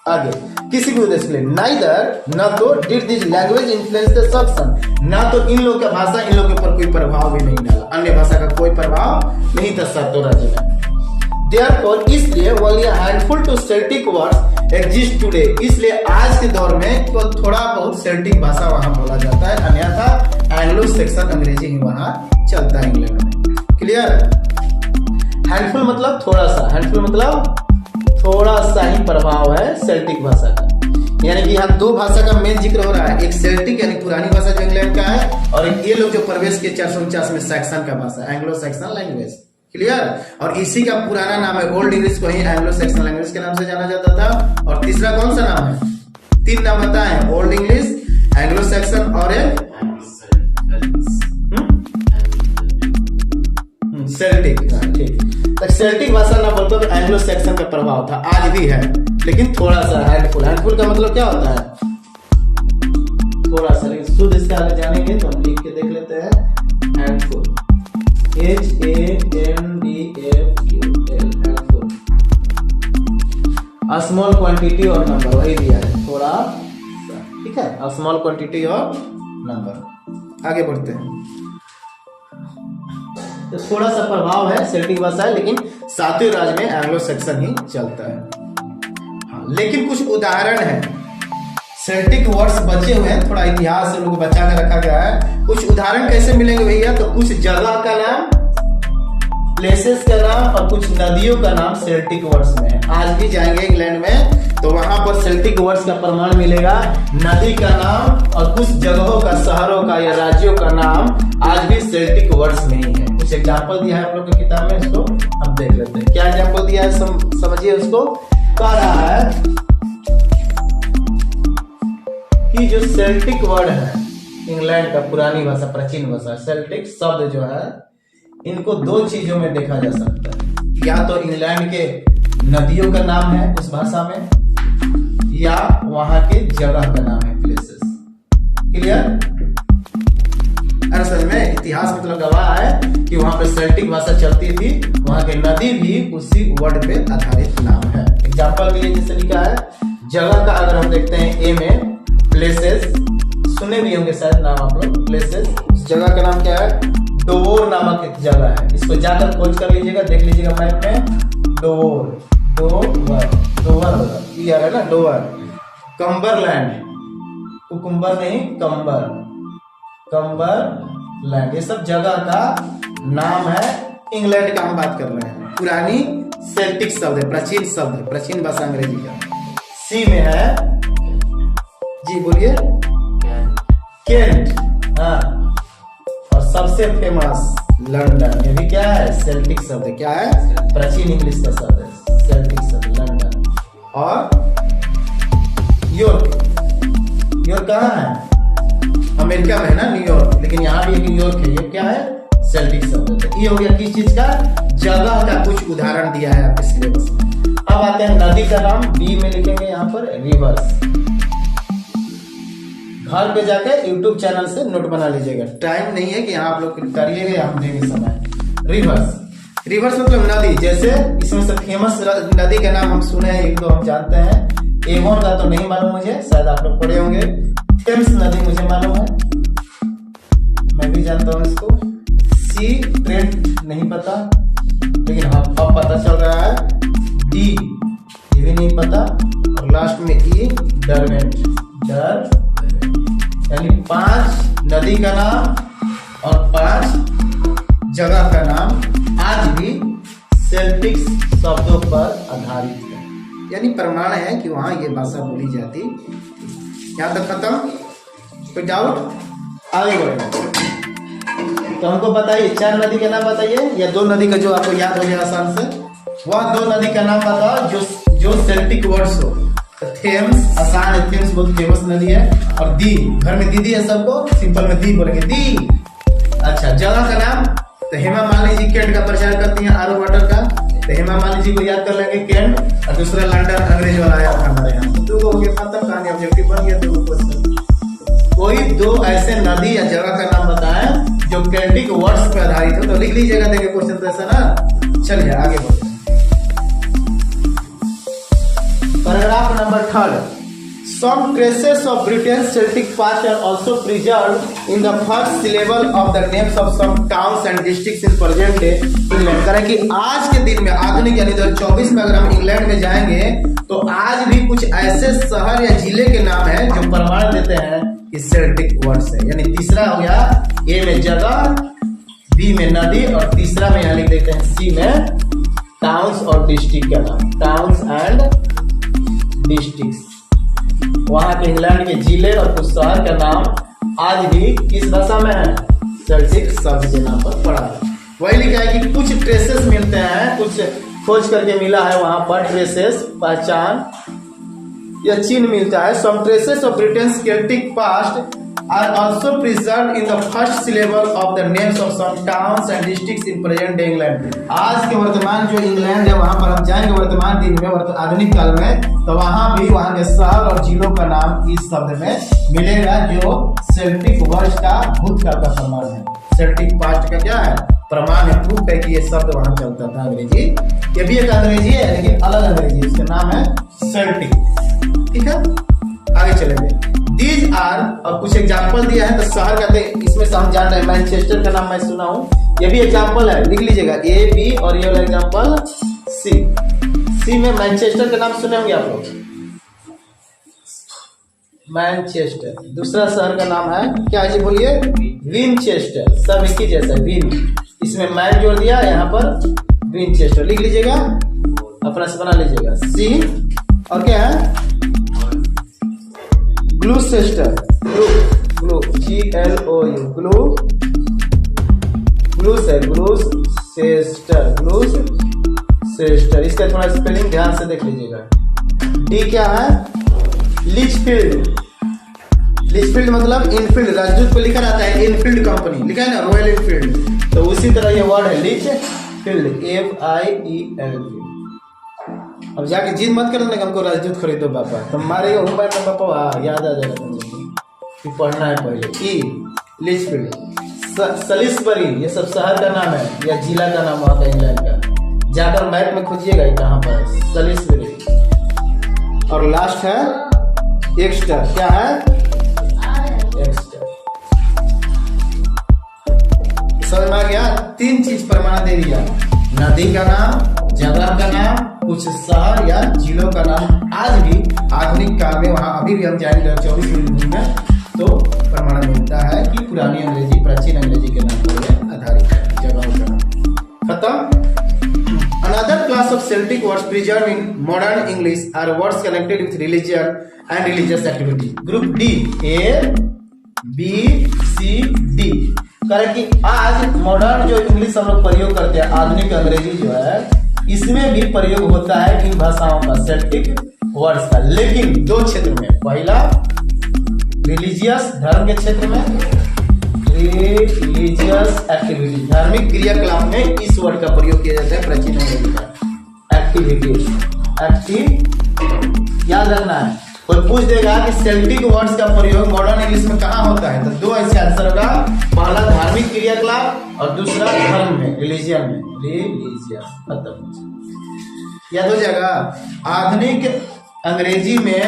आगे, किसी भी उद्देश्य के लिए। नाइदर, न तो did this language influence the Saxon, ना तो इन लोग का भाषा इन लोगों के ऊपर कोई प्रभाव भी नहीं डाला, अन्य भाषा का कोई प्रभाव नहीं था सातों राज्य में। Therefore, इसलिए only a handful to Celtic words exist today, इसलिए आज के दौर में तो थोड़ा बहुत सेल्टिक भाषा वहां बोला जाता है, अन्यथा एंग्लो सैक्सन अंग्रेजी ही वहां चलता है इंग्लैंड में। क्लियर? हैंडफुल मतलब थोड़ा सा, हैंडफुल मतलब थोड़ा सा ही प्रभाव है सेल्टिक भाषा का। यानी कि यहाँ दो भाषा का मेन जिक्र हो रहा है, एक सेल्टिक यानी पुरानी भाषा जो इंग्लैंड का है, और एक ये लोग जो प्रवेश के 449 में सैक्सन का भाषा, एंग्लो सैक्सन लैंग्वेज। क्लियर? और इसी का पुराना नाम है, ओल्ड इंग्लिश को ही एंग्लो सैक्सन लैंग्वेज के नाम से जाना जाता था। और तीसरा कौन सा नाम है? 3 नाम बताए, ओल्ड इंग्लिश, एंग्लो सैक्सन और एक सेल्टिक। ठीक, तो सेल्टिक भाषा ना बोलते तो एंग्लो सैक्सन का प्रभाव था, आज भी है, लेकिन थोड़ा सा। हैंडफुल, हैंडफुल का मतलब क्या होता है? थोड़ा सा, लेकिन शुद्ध इसका आगे जानेंगे तो हम लिख के देख लेते हैं। Handful, HANDFUL, handful. A small quantity और नंबर, वही दिया है, थोड़ा सा। ठीक है, A small quantity और नंबर। आगे बढ़ते हैं। तो थोड़ा सा प्रभाव है, सेल्टिक भाषा है, लेकिन सातवें राज्य में एंग्लो सैक्सन ही चलता है। हाँ, लेकिन कुछ उदाहरण है, सेल्टिक वर्ड्स बचे हुए हैं, थोड़ा इतिहास से लोग बचा कर रखा गया है। कुछ उदाहरण कैसे मिलेंगे भैया? तो कुछ जगह का नाम, प्लेसेस का नाम, और कुछ नदियों का नाम सेल्टिक वर्ड्स में है। आज भी जाएंगे इंग्लैंड में तो वहां पर सेल्टिक वर्ड्स का प्रमाण मिलेगा, नदी का नाम और कुछ जगहों का, शहरों का या राज्यों का नाम आज भी सेल्टिक वर्ड्स में ही है। कुछ एग्जाम्पल दिया है हम लोग की किताब में, इसको हम देख लेते हैं। क्या एग्जाम्पल दिया है समझिए उसको। कह रहा है कि जो सेल्टिक वर्ड है इंग्लैंड का, पुरानी भाषा, प्राचीन भाषा, सेल्टिक शब्द जो है, इनको 2 चीजों में देखा जा सकता है। या तो इंग्लैंड के नदियों का नाम है उस भाषा में, या वहां के जगह का नाम है, प्लेसेस। क्लियर? असल में इतिहास मतलब गवाह है कि वहां पे सेल्टिक भाषा चलती थी, वहां के नदी भी उसी वर्ड पे आधारित नाम है। एग्जाम्पल के लिए जैसे लिखा है, जगह का अगर हम देखते हैं ए में, प्लेसेस, सुने भी होंगे शायद नाम आप लोग, प्लेसेस। उस जगह का नाम क्या है? डोवर नामक एक जगह है, इसको जाकर खोज कर लीजिएगा, देख लीजिएगा मैप में। डोवर, डोवर होगा, यार है ना, डोवर। कंबरलैंड, कुकुम्बर नहीं, कंबरलैंड, ये सब जगह का नाम है। इंग्लैंड का हम बात कर रहे हैं, पुरानी सेल्टिक शब्द है, प्राचीन शब्द है, प्राचीन भाषा अंग्रेजी का। सी में है जी, बोलिए। केंट, हाँ, और सबसे फेमस लंदन। ये भी क्या है? सेल्टिक शब्द है। क्या है? प्राचीन इंग्लिश का शब्द है, सेल्टिक शब्द, लंदन। और यॉर्क, यॉर्क कहाँ है? अमेरिका में है ना, न्यूयॉर्क, लेकिन यहाँ भी एक यॉर्क है। ये क्या है? सेल्टिक शब्द है। तो ये हो गया किस चीज का? जगह का कुछ उदाहरण दिया है आपके सिलेबस में। अब आते हैं नदी का नाम। बी में लिखेंगे यहाँ पर रिवर्स। घर पे जाके YouTube चैनल से नोट बना लीजिएगा, टाइम नहीं है कि यहाँ आप लोग करिएगा, हम देंगे समय। रिवर्स, रिवर्स मतलब नदी। जैसे इसमें से फेमस नदी का नाम हम सुने हैं, एक दो हम जानते हैं। एवोन का तो नहीं मालूम मुझे, शायद आप लोग पढ़े होंगे। थेम्स नदी मुझे मालूम है, मैं भी जानता हूँ इसको। सी ट्रेंट नहीं पता, लेकिन अब पता चल रहा है। डी ये भी नहीं पता, और लास्ट में ई डरवेंट, डर, यानी 5 नदी का नाम और 5 जगह का नाम आज भी सेल्टिक शब्दों पर आधारित है, यानी प्रमाण है कि वहां ये भाषा बोली जाती। यहाँ तक खत्म? कोई डाउट? आगे बढ़ेगा। तो हमको बताइए 4 नदी का नाम बताइए, या 2 नदी का जो आपको याद हो गया आसान से, वह 2 नदी का नाम बताओ जो सेल्टिक वर्ड्स हो। थेम्स आसान है, थेम्स बहुत फेमस नदी है। और दी, घर में दीदी है सबको, सिंपल में दी बोलेंगे, दी। अच्छा, जगह का नाम तो हेमा मालिनी जी केंट का प्रचार करती हैं, आरओ वाटर का, तो हेमा मालिनी जी को याद कर लेंगे, केंट। और दूसरा लंदन, अंग्रेज वाला आया था हमारे यहाँ। तो हो गया खत्म, कहानी ऑब्जेक्टिव बन गया। तो कोई 2 ऐसे नदी या जगह का नाम बताएं जो केल्टिक वर्ड्स पर आधारित हो। तो लिख लीजिएगा, देखिए क्वेश्चन तो ऐसा ना। चलिए आगे बढ़ते हैं। Paragraph number 3। Some traces of Britain's Celtic past are also preserved in the first syllable of the names of some towns and districts in present day England। कारण कि आज के दिन में, आधुनिक यानी 2024 में, अगर हम इंग्लैंड में जाएंगे तो आज भी कुछ ऐसे शहर या जिले के नाम हैं जो प्रमाण देते हैं कि सेल्टिक वर्ड्स है। यानी तीसरा हो गया, ए में जगह, बी में नदी, और तीसरा में यहाँ लिख देते हैं सी में टाउन्स और डिस्ट्रिक्ट का नाम, टाउन्स एंड डिस्ट्रिक्ट्स। वहां के इंग्लैंड के जिले और कुछ शहर का नाम आज भी किस भाषा में है? सेल्टिक शब्द के नाम पर पड़ा है। वही लिखा है कि कुछ ट्रेसेस मिलते हैं, कुछ खोज करके मिला है वहां पर, ट्रेसेस, पहचान या चिन्ह मिलता है। Some traces of Britain's Celtic past are also preserved in the first syllable of the names of some towns and districts in present day England। आज के वर्तमान जो इंग्लैंड है, वहां पर हम जाएंगे वर्तमान दिन में, आधुनिक काल में, तो वहां भी वहां के शहर और जिलों का नाम इस शब्द में मिलेगा, जो सेल्टिक वर्ड्स का भूतकाल का प्रमाण है। सेल्टिक पास्ट का क्या है? प्रमाण है, प्रूफ है कि ये शब्द वहां चलता था। अंग्रेजी, ये भी एक अंग्रेजी है, लेकिन अलग अंग्रेजी, इसका नाम है सेल्टिक। ठीक है, आगे चलेंगे। These are, और कुछ एग्जाम्पल दिया है, तो शहर कहते हैं, इसमें से हम जान रहे हैं मैनचेस्टर का नाम मैं सुना हूँ, ये भी एग्जाम्पल है, लिख लीजिएगा ए, बी, और ये वाला एग्जाम्पल सी। सी में मैनचेस्टर का नाम सुने होंगे आप लोग, मैनचेस्टर। दूसरा शहर का नाम है क्या जी, बोलिए? विनचेस्टर। सब एक ही जैसा, विन, इसमें मैन जोड़ दिया, यहाँ पर विनचेस्टर लिख लीजिएगा, अपना से बना लीजिएगा। सी, और क्या है? ग्लूसेस्टर, ग्लू, GLOU, ग्लूसेस्टर, इसका थोड़ा स्पेलिंग ध्यान से देख लीजिएगा। डी क्या है? लिचफील्ड, लिचफील्ड मतलब इनफील्ड, राजदूत पे लिखा रहता है इनफील्ड कंपनी, लिखा है ना, रॉयल इनफील्ड। तो उसी तरह ये वर्ड है लिचफील्ड, FIELD। अब जाके जिद मत कर देना हमको राजदूत खरीदो पापा, तुम मारेगा मोबाइल में पापा, याद आ जाएगा तुमको, पढ़ना है पहले। ई लिचफील्ड, सलिसबरी, ये सब शहर का नाम है या जिला का नाम वहाँ का इंग्लैंड का, जाकर मैप में खोजिएगा कहाँ पर है, सलिसबरी। और लास्ट है एक्स्टर, क्या है? एक्स्टर। समझ में आ गया? 3 चीज प्रमाण दे दिया, नदी का नाम, जगह का नाम, कुछ शहर या जिलों का नाम आज भी आधुनिक काल में, वहां अभी भी हम जाएंगे 24 मिनट में, तो प्रमाण मिलता है कि पुरानी अंग्रेजी, प्राचीन अंग्रेजी के नाम पर आधारित है जगहों का नाम। खत्म। Another class of Celtic words preserved in modern English are words connected with religion and religious activity. Group D, A, BCD। कारण कि आज मॉडर्न जो इंग्लिश हम लोग प्रयोग करते हैं, आधुनिक अंग्रेजी जो है, इसमें भी प्रयोग होता है इन भाषाओं का, सेल्टिक वर्ड्स का, लेकिन दो क्षेत्र में। पहला रिलीजियस, धर्म के क्षेत्र में, रिलीजियस एक्टिविटी, धार्मिक क्रियाकलाप में इस वर्ड का प्रयोग किया जाता है प्राचीन अंग्रेजी का। एक्टिविटी, याद रखना है। कोई पूछ देगा कि सेल्टिक वर्ड्स का प्रयोग मॉडर्न इंग्लिश में कहाँ होता है, तो दो ऐसे आंसर होगा, पहला धार्मिक क्रियाकलाप और दूसरा धर्म में, रिलीजियन में, रिलीजियस। खत्म, याद हो जाएगा। आधुनिक अंग्रेजी में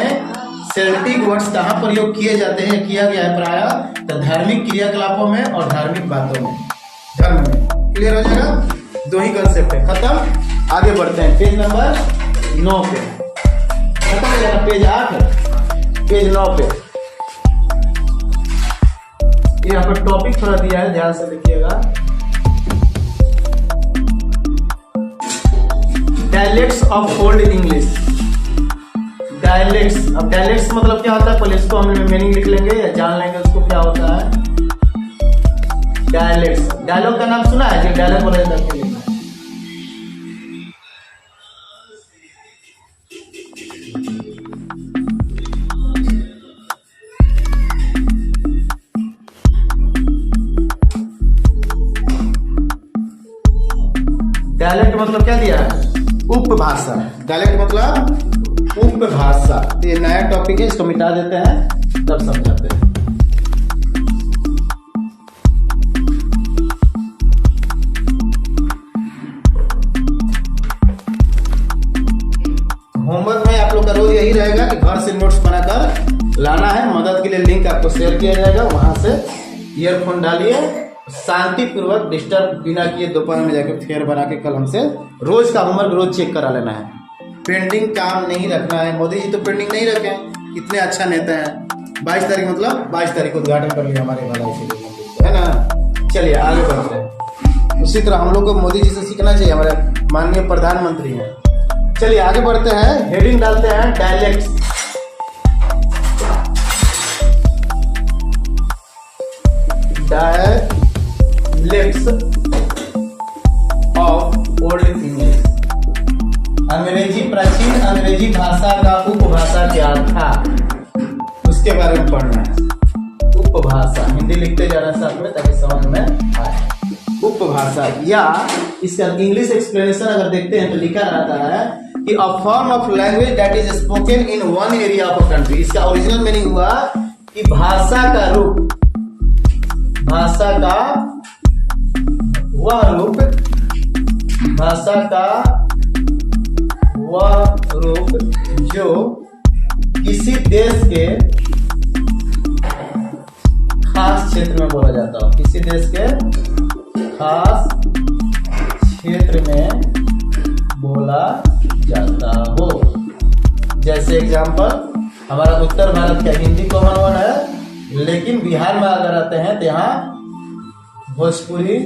सेल्टिक वर्ड्स कहाँ प्रयोग किए जाते हैं, किया गया है प्रायः, तो धार्मिक क्रियाकलापों में और धार्मिक बातों में, धर्म में। क्लियर हो जाएगा, दो ही कंसेप्ट है। खत्म, आगे बढ़ते हैं पेज नंबर 9 पे। खत्म हो जाएगा पेज 8, पेज 9 पे। ये यहाँ पर टॉपिक थोड़ा दिया है, ध्यान से देखिएगा। Dialects of old English. Dialects, अब डायलेक्ट्स मतलब क्या होता है, पहले इसको हम मीनिंग लिख लेंगे या जान लेंगे उसको क्या होता है। डायलेक्ट्स, डायलॉग का नाम सुना है, जो डायलॉग बोला जाता है। डायलेक्ट मतलब क्या दिया है, उपभाषा। डायलेक्ट मतलब उपभाषा। ये नया टॉपिक है, इसको मिटा देते हैं तब समझाते हैं। होमवर्क में आप लोग का रोज यही रहेगा कि घर से नोट्स बनाकर लाना है। मदद के लिए लिंक आपको शेयर किया जाएगा, वहां से ईयरफोन डालिए, शांति पूर्वक डिस्टर्ब बिना किए दोपहर में जाके फेयर बना के कल हमसे रोज का होमवर्क रोज चेक करा लेना है। पेंडिंग काम नहीं रखना है। मोदी जी तो पेंडिंग नहीं रखे, कितने अच्छा नेता हैं। 22 तारीख मतलब 22 तारीख को उद्घाटन कर लिया हमारे वाला, इसीलिए है ना। चलिए आगे बढ़ते हैं। उसी तरह हम लोग को मोदी जी से सीखना चाहिए, हमारे माननीय प्रधानमंत्री हैं। चलिए आगे बढ़ते हैं, हेडिंग डालते हैं dialects. Dialects of old English. अंग्रेजी, प्राचीन अंग्रेजी भाषा का उपभाषा क्या था, उसके बारे में पढ़ना है। उपभाषा हिंदी लिखते जाना साथ में ताकि समझ में आए। उपभाषा या इसका इंग्लिश एक्सप्लेनेशन अगर देखते हैं तो लिखा रहता है कि a form of language that is spoken in one area of a country. इसका ओरिजिनल मीनिंग हुआ कि भाषा का रूप, भाषा का वह रूप, भाषा का वह रूप जो किसी देश के खास क्षेत्र में बोला जाता हो, किसी देश के खास क्षेत्र में बोला जाता हो। जैसे एग्जांपल, हमारा उत्तर भारत का हिंदी कॉमन वर्ड है, लेकिन बिहार में अगर आते हैं तो यहाँ भोजपुरी,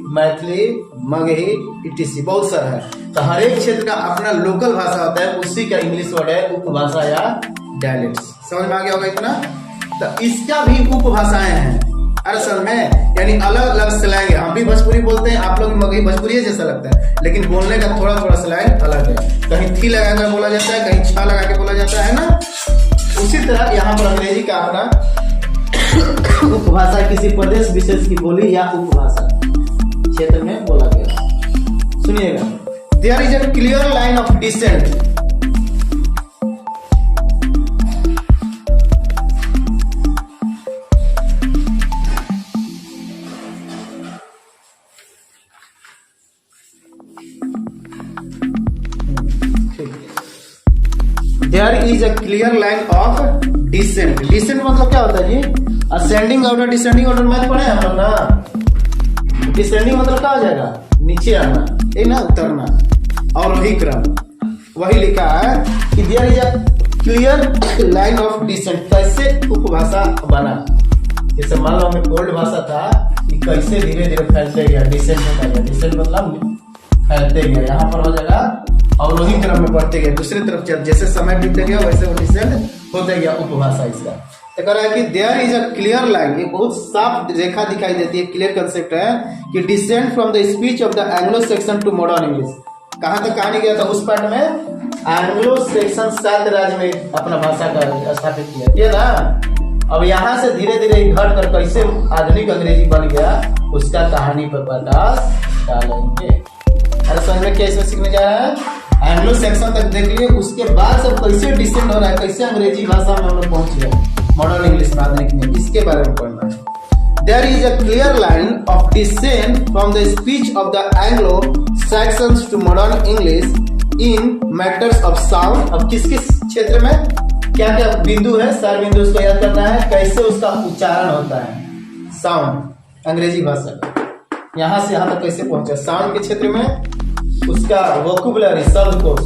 मैथिली, मगही, इटीसी बहुत सारा है। तो हर एक क्षेत्र का अपना लोकल भाषा होता है, उसी का इंग्लिश वर्ड है उपभाषा या डायलेक्ट्स। समझ में आ गया होगा इतना। तो इसका भी उपभाषाएं हैं असल में, यानी अलग अलग स्लैंग है। हम भी भोजपुरी बोलते हैं, आप लोग मगही भोजपुरी जैसा लगता है, लेकिन बोलने का थोड़ा थोड़ा स्लैंग अलग है। कहीं थी लगाकर बोला जाता है, कहीं छा लगा के बोला जाता है ना। उसी तरह यहाँ पर अंग्रेजी का अपना उपभाषा, किसी प्रदेश विशेष की बोली या उपभाषा क्षेत्र में बोला गया। सुनिएगा, there is a clear line of descent. There is a clear line of descent. Descent मतलब क्या होता है जी, ascending order, descending order math पढ़े हम लोग ना। डिसेंडिंग मतलब क्या हो जाएगा, नीचे आना, ये ना उतरना, और वही क्रम, वही लिखा है कि there is a clear line of descent. कैसे उपभाषा बना, जैसे मान लो हमें ओल्ड भाषा था कि कैसे धीरे धीरे फैलते गया, डिसेंट होता गया। डिसेंट मतलब फैलते गया, यहाँ पर हो जाएगा और वही क्रम में बढ़ते गए। दूसरी तरफ जैसे समय बीतते गया वैसे वो डिसेंट होता गया उपभाषा इसका। तो कह रहा है कि there is a clear line, ये बहुत साफ रेखा दिखाई देती है, क्लियर कंसेप्ट है कि decent from the speech of the Anglo section two modern English. कहाँ तक कहानी गया था उस पार्ट में, एंग्लो सेक्शन सात राज्य में अपना भाषा का स्थापित किया ना। अब यहाँ से धीरे धीरे घट कर कैसे आधुनिक अंग्रेजी बन गया उसका कहानी पर प्रकाश डालेंगे। अरे समझ में क्या इसमें सीखने जा रहा है, एंग्लो सेक्शन तक देख लिए, उसके बाद सब कैसे डिसेंड हो रहा है, कैसे अंग्रेजी भाषा में हम लोग पहुंच गए मॉडर्न इंग्लिश में, आधुनिक में, इसके बारे में पढ़ना है। There is a clear line of descent from the speech of the Anglo-Saxons to modern English in matters of sound। अब किस किस क्षेत्र में क्या क्या बिंदु है, सार बिंदु उसको याद करना है, कैसे उसका उच्चारण होता है, साउंड अंग्रेजी भाषा यहाँ से यहाँ तक कैसे पहुंचा, साउंड के क्षेत्र में उसका वोकैबुलरी शब्दकोश,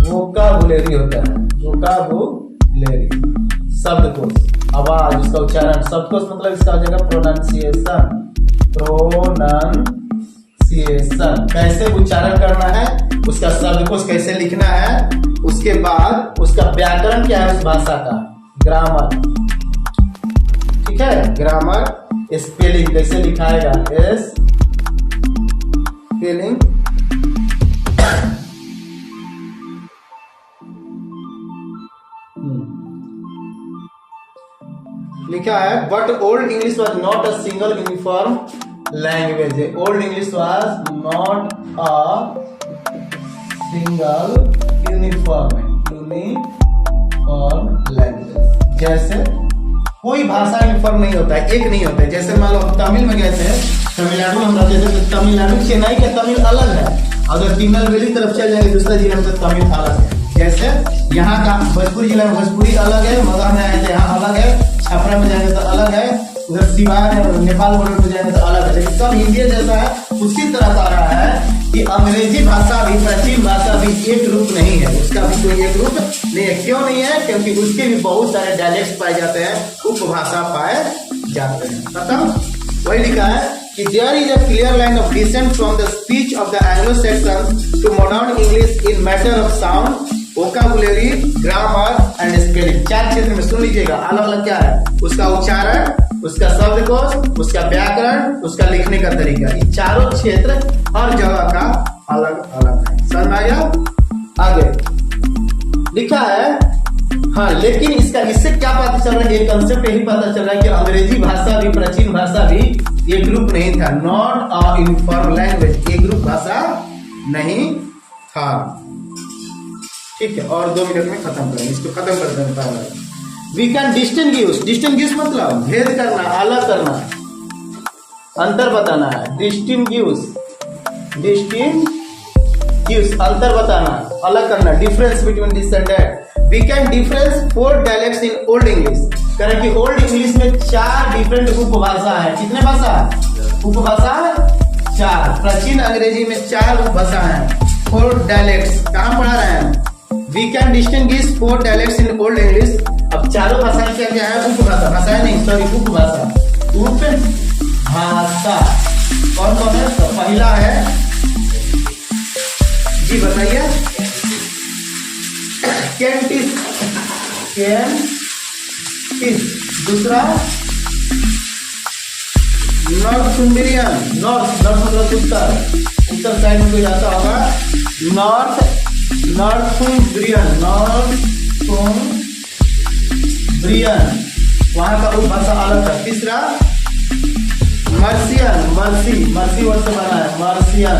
वोकैबुलरी होता है, वोकैबुलरी शब्दकोश, आवाज, उसका उच्चारण, शब्दकोश मतलब इसका हो जाएगा प्रोनाउंसिएशन, कैसे उच्चारण करना है, उसका शब्दकोश कैसे लिखना है, उसके बाद उसका व्याकरण क्या है उस भाषा का, ग्रामर, ठीक है, ग्रामर, स्पेलिंग कैसे लिखाएगा, स्पेलिंग, लिखा है but old English was not a single uniform language. Old English was not a single uniform language. जैसे कोई भाषा यूनिफॉर्म नहीं होता है, एक नहीं होता है। जैसे मान लो तमिल में गए थे, तमिलनाडु में हम रहते थे, तो तमिलनाडु चेन्नई का तमिल अलग है, अगर तिरुनेलवेली तरफ चल जाएंगे दूसरा जिला में तो तमिल अलग है। जैसे यहाँ का भोजपुर जिला में भोजपुरी अलग है, मगध में आए थे यहाँ अलग है, छपरा में जाएंगे तो अलग है, उधर सिवान नेपाल बॉर्डर में जाएंगे तो अलग है, लेकिन सब हिंदी जैसा है। उसी तरह का रहा है कि अंग्रेजी भाषा भी, प्राचीन भाषा भी एक रूप नहीं है, उसका भी कोई एक रूप नहीं है। क्यों नहीं है? क्योंकि उसके भी बहुत सारे डायलेक्ट्स पाए जाते हैं, उपभाषा पाए जाते हैं। खत्म। वही लिखा है कि there is a clear line of descent from the speech of the Anglo Saxons to modern English in matter of sound, vocabulary, grammar and spelling. चार क्षेत्र में सुन लीजिएगा, अलग अलग क्या है, उसका उच्चारण, उसका शब्दकोश, उसका व्याकरण, उसका लिखने का तरीका। ये चारों क्षेत्र हर जगह का अलग अलग है। समझ में आया? आगे लिखा है, हाँ, लेकिन इससे क्या पता चल रहा है, ये कंसेप्ट यही पता चल रहा है कि अंग्रेजी भाषा भी, प्राचीन भाषा भी एक रूप नहीं था। नॉट अ यूनिफॉर्म लैंग्वेज, एक रूप भाषा नहीं था। ठीक है, और 2 मिनट में खत्म करेंगे इसको, खत्म कर देंगे पहले। वी कैन डिस्टिंग्विश मतलब भेद करना, अलग करना, अंतर बताना है। डिस्टिंग्विश अंतर बताना, अलग करना, difference between this and that. We can difference 4 dialects in old English. कारण कि ओल्ड इंग्लिश में 4 डिफरेंट उपभाषा है। कितने भाषा? उपभाषा 4। प्राचीन अंग्रेजी में 4 उपभाषा है, 4 डायलेक्ट्स। कहाँ पढ़ा रहे हैं? We can distinguish 4 dialects in old English. अब चारों भाषाएं क्या क्या है? उपभाषा, भाषाएं नहीं, सॉरी, उपभाषा। उपभाषा कौन कौन है? तो पहला है, जी बताइए, केंटिश। दूसरा नॉर्थुम्ब्रियन। नॉर्थ मतलब उत्तर साइड में कोई जाता होगा, नॉर्थुम्ब्रियन, वहां का उपभाषा अलग है। तीसरा मर्सियन, मर्सी वर्ड से बना है, मर्सियन।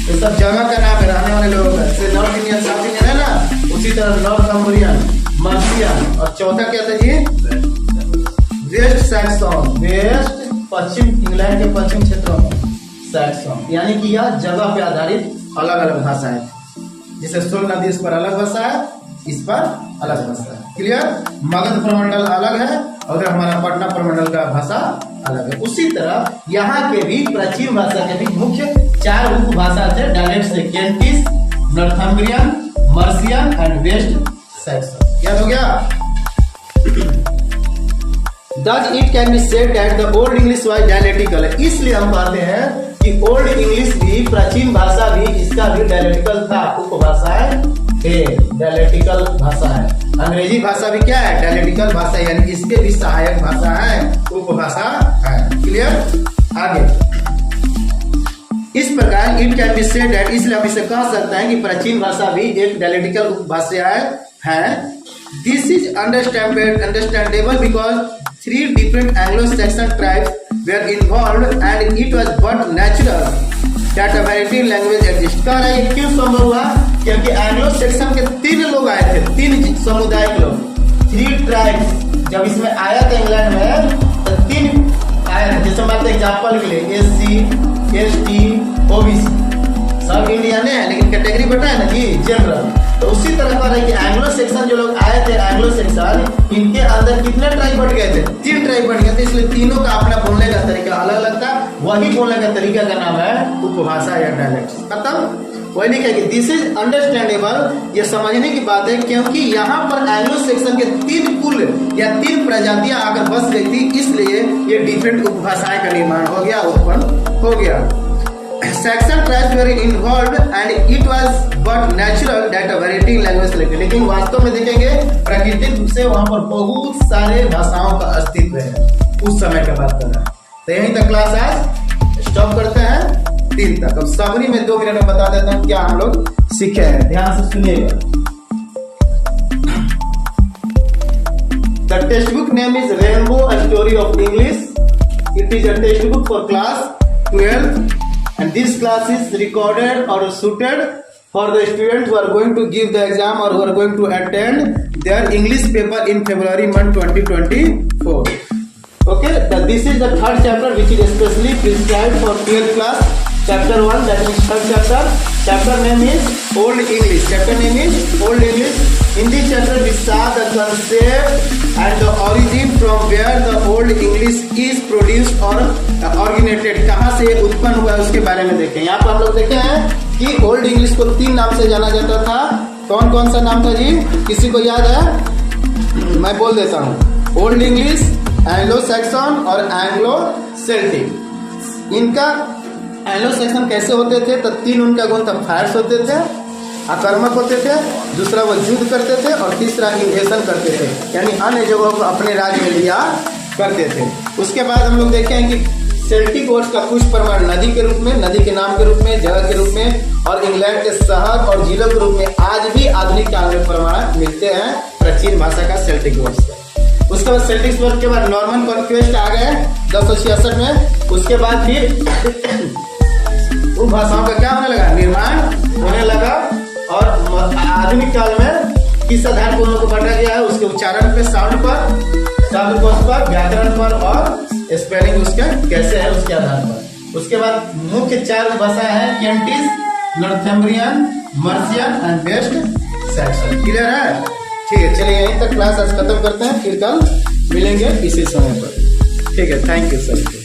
ये सब जगह का नाम है, रहने वाले लोग हैं। जैसे नॉर्थ इंडियन, साउथ इंडियन है ना, उसी तरह नॉर्थुम्ब्रियन, मर्सियन। और चौथा क्या था जी? West Saxon. वेस्ट पश्चिम, इंग्लैंड के पश्चिम क्षेत्रों में सैक्सन, यानी कि यह जगह पे आधारित अलग अलग भाषा है। जैसे सोल नदी, इस पर अलग भाषा है, इस पर अलग भाषा है। क्लियर? मगध प्रमंडल अलग है और हमारा पटना प्रमंडल का भाषा अलग है। उसी तरह यहाँ के भी प्राचीन भाषा के भी मुख्य 4 उपभाषा थे, डायलेक्ट से। Kentish, Northumbrian, Mercian and West Saxon. याद हो गया? Thus it can be said that the old English was dialectical। इसलिए हम कहते हैं कि ओल्ड इंग्लिश भी, प्राचीन भाषा भी, इसका भी डायलेक्टिकल था, उपभाषाएं डायलेक्टिकल भाषा है। अंग्रेजी भाषा भी क्या है? डायलेक्टिकल भाषा, यानी इसके भी सहायक भाषा है, उपभाषा है। क्लियर? आगे इस प्रकार it can be said that, इसलिए हम इसे कह सकते हैं कि प्राचीन भाषा भी एक डायलेक्टिकल उपभाषा है। This is understandable because 3 different Anglo Saxon tribes were involved and it was but natural that a variety language exist. कह रहा है क्यों संभव हुआ? क्योंकि एंग्लो-सैक्सन के 3 लोग आए थे, 3 समुदाय के लोग, 3 ट्राइब्स। जब इसमें आया था इंग्लैंड में तो 3 आए थे। जैसे मान एग्जाम्पल के लिए SC ST OBC सब इंडियन है, लेकिन कैटेगरी बटा है ना जी, जनरल। तो उसी तरह का है कि एंग्लो सेक्शन जो लोग आए थे, एंग्लो सेक्शन, इनके अंदर कितने ट्राइब बढ़ गए थे? 3 ट्राइब बढ़ गए थे, इसलिए तीनों का अपना बोलने का तरीका अलग अलग था। वही बोलने का तरीका का नाम है उपभाषा या डायलेक्ट। खत्म। वही लिखा कि दिस इज अंडरस्टैंडेबल, ये समझने की बात है, क्योंकि यहाँ पर एंग्लो सेक्शन के 3 कुल या 3 प्रजातियां आकर बस गई थी, इसलिए ये डिफरेंट उपभाषाएं का निर्माण हो गया, उत्पन्न हो गया। Saxon tribes were involved and it was but natural that a variety in language selected। लेकिन वास्तव में देखेंगे प्राकृतिक रूप से वहां पर बहुत सारे भाषाओं का अस्तित्व है, उस समय का बात कर रहा है। तो यहीं तक क्लास आज स्टॉप करते हैं 3 तक। अब समरी में 2 मिनट में बता देता हूँ क्या हम लोग सीखे हैं, ध्यान से सुनिएगा। The textbook name is Rainbow A Story of English। It is a textbook for class 12 and this class is recorded or suited for the students who are going to give the exam or who are going to attend their English paper in February month 2024. Okay, this is the 3rd chapter which is especially prescribed for 12th class. Chapter 1, that is 3rd chapter. Chapter name is Old English. Chapter name is Old English. In this chapter we saw the concept and the origin from where the Old English is produced or originated। कहाँ से उत्पन्न हुआ है उसके बारे में देखें। यहाँ पर हम लोग देखे हैं कि ओल्ड इंग्लिश को 3 नाम से जाना जाता था। कौन कौन सा नाम था जी? किसी को याद है? मैं बोल देता हूँ। ओल्ड इंग्लिश, एंग्लो सैक्सन और एंग्लो सेल्टिक। इनका एंग्लो सैक्सन कैसे होते थे? तो 3 उनका गुण था, फायर्स होते थे, आक्रामक होते थे, दूसरा वो युद्ध करते थे और तीसरा इन्वेशन करते थे, यानी अन्य जगहों को अपने राज्य में लिया करते थे। उसके बाद हम लोग देखे हैं कि सेल्टिक वर्ड्स का कुछ प्रमाण नदी के रूप में, नदी के नाम के रूप में, जगह के रूप में और इंग्लैंड के शहर और जिलों के रूप में आज भी आधुनिक काल में प्रमाण मिलते हैं प्राचीन भाषा का सेल्टिक वर्ड्स का। उसके बाद सेल्टिक वर्ड के बाद नॉर्मन कॉन्क्वेस्ट आ गए 1066 में। उसके बाद फिर उन भाषाओं का क्या होने लगा? निर्माण होने लगा और आधुनिक काल में किस आधार पर उन लोगों को बांटा गया है? उसके उच्चारण पे, साउंड पर, शब्दकोश पर, व्याकरण पर और स्पेलिंग उसका कैसे है उसके आधार पर। उसके बाद मुख्य 4 भाषा है, Kentish, Northumbrian, Mercian and West Saxon. Clear है? ठीक है, चलिए यहीं तक क्लास आज खत्म करते हैं, फिर कल मिलेंगे इसी समय पर। ठीक है, थैंक यू सर।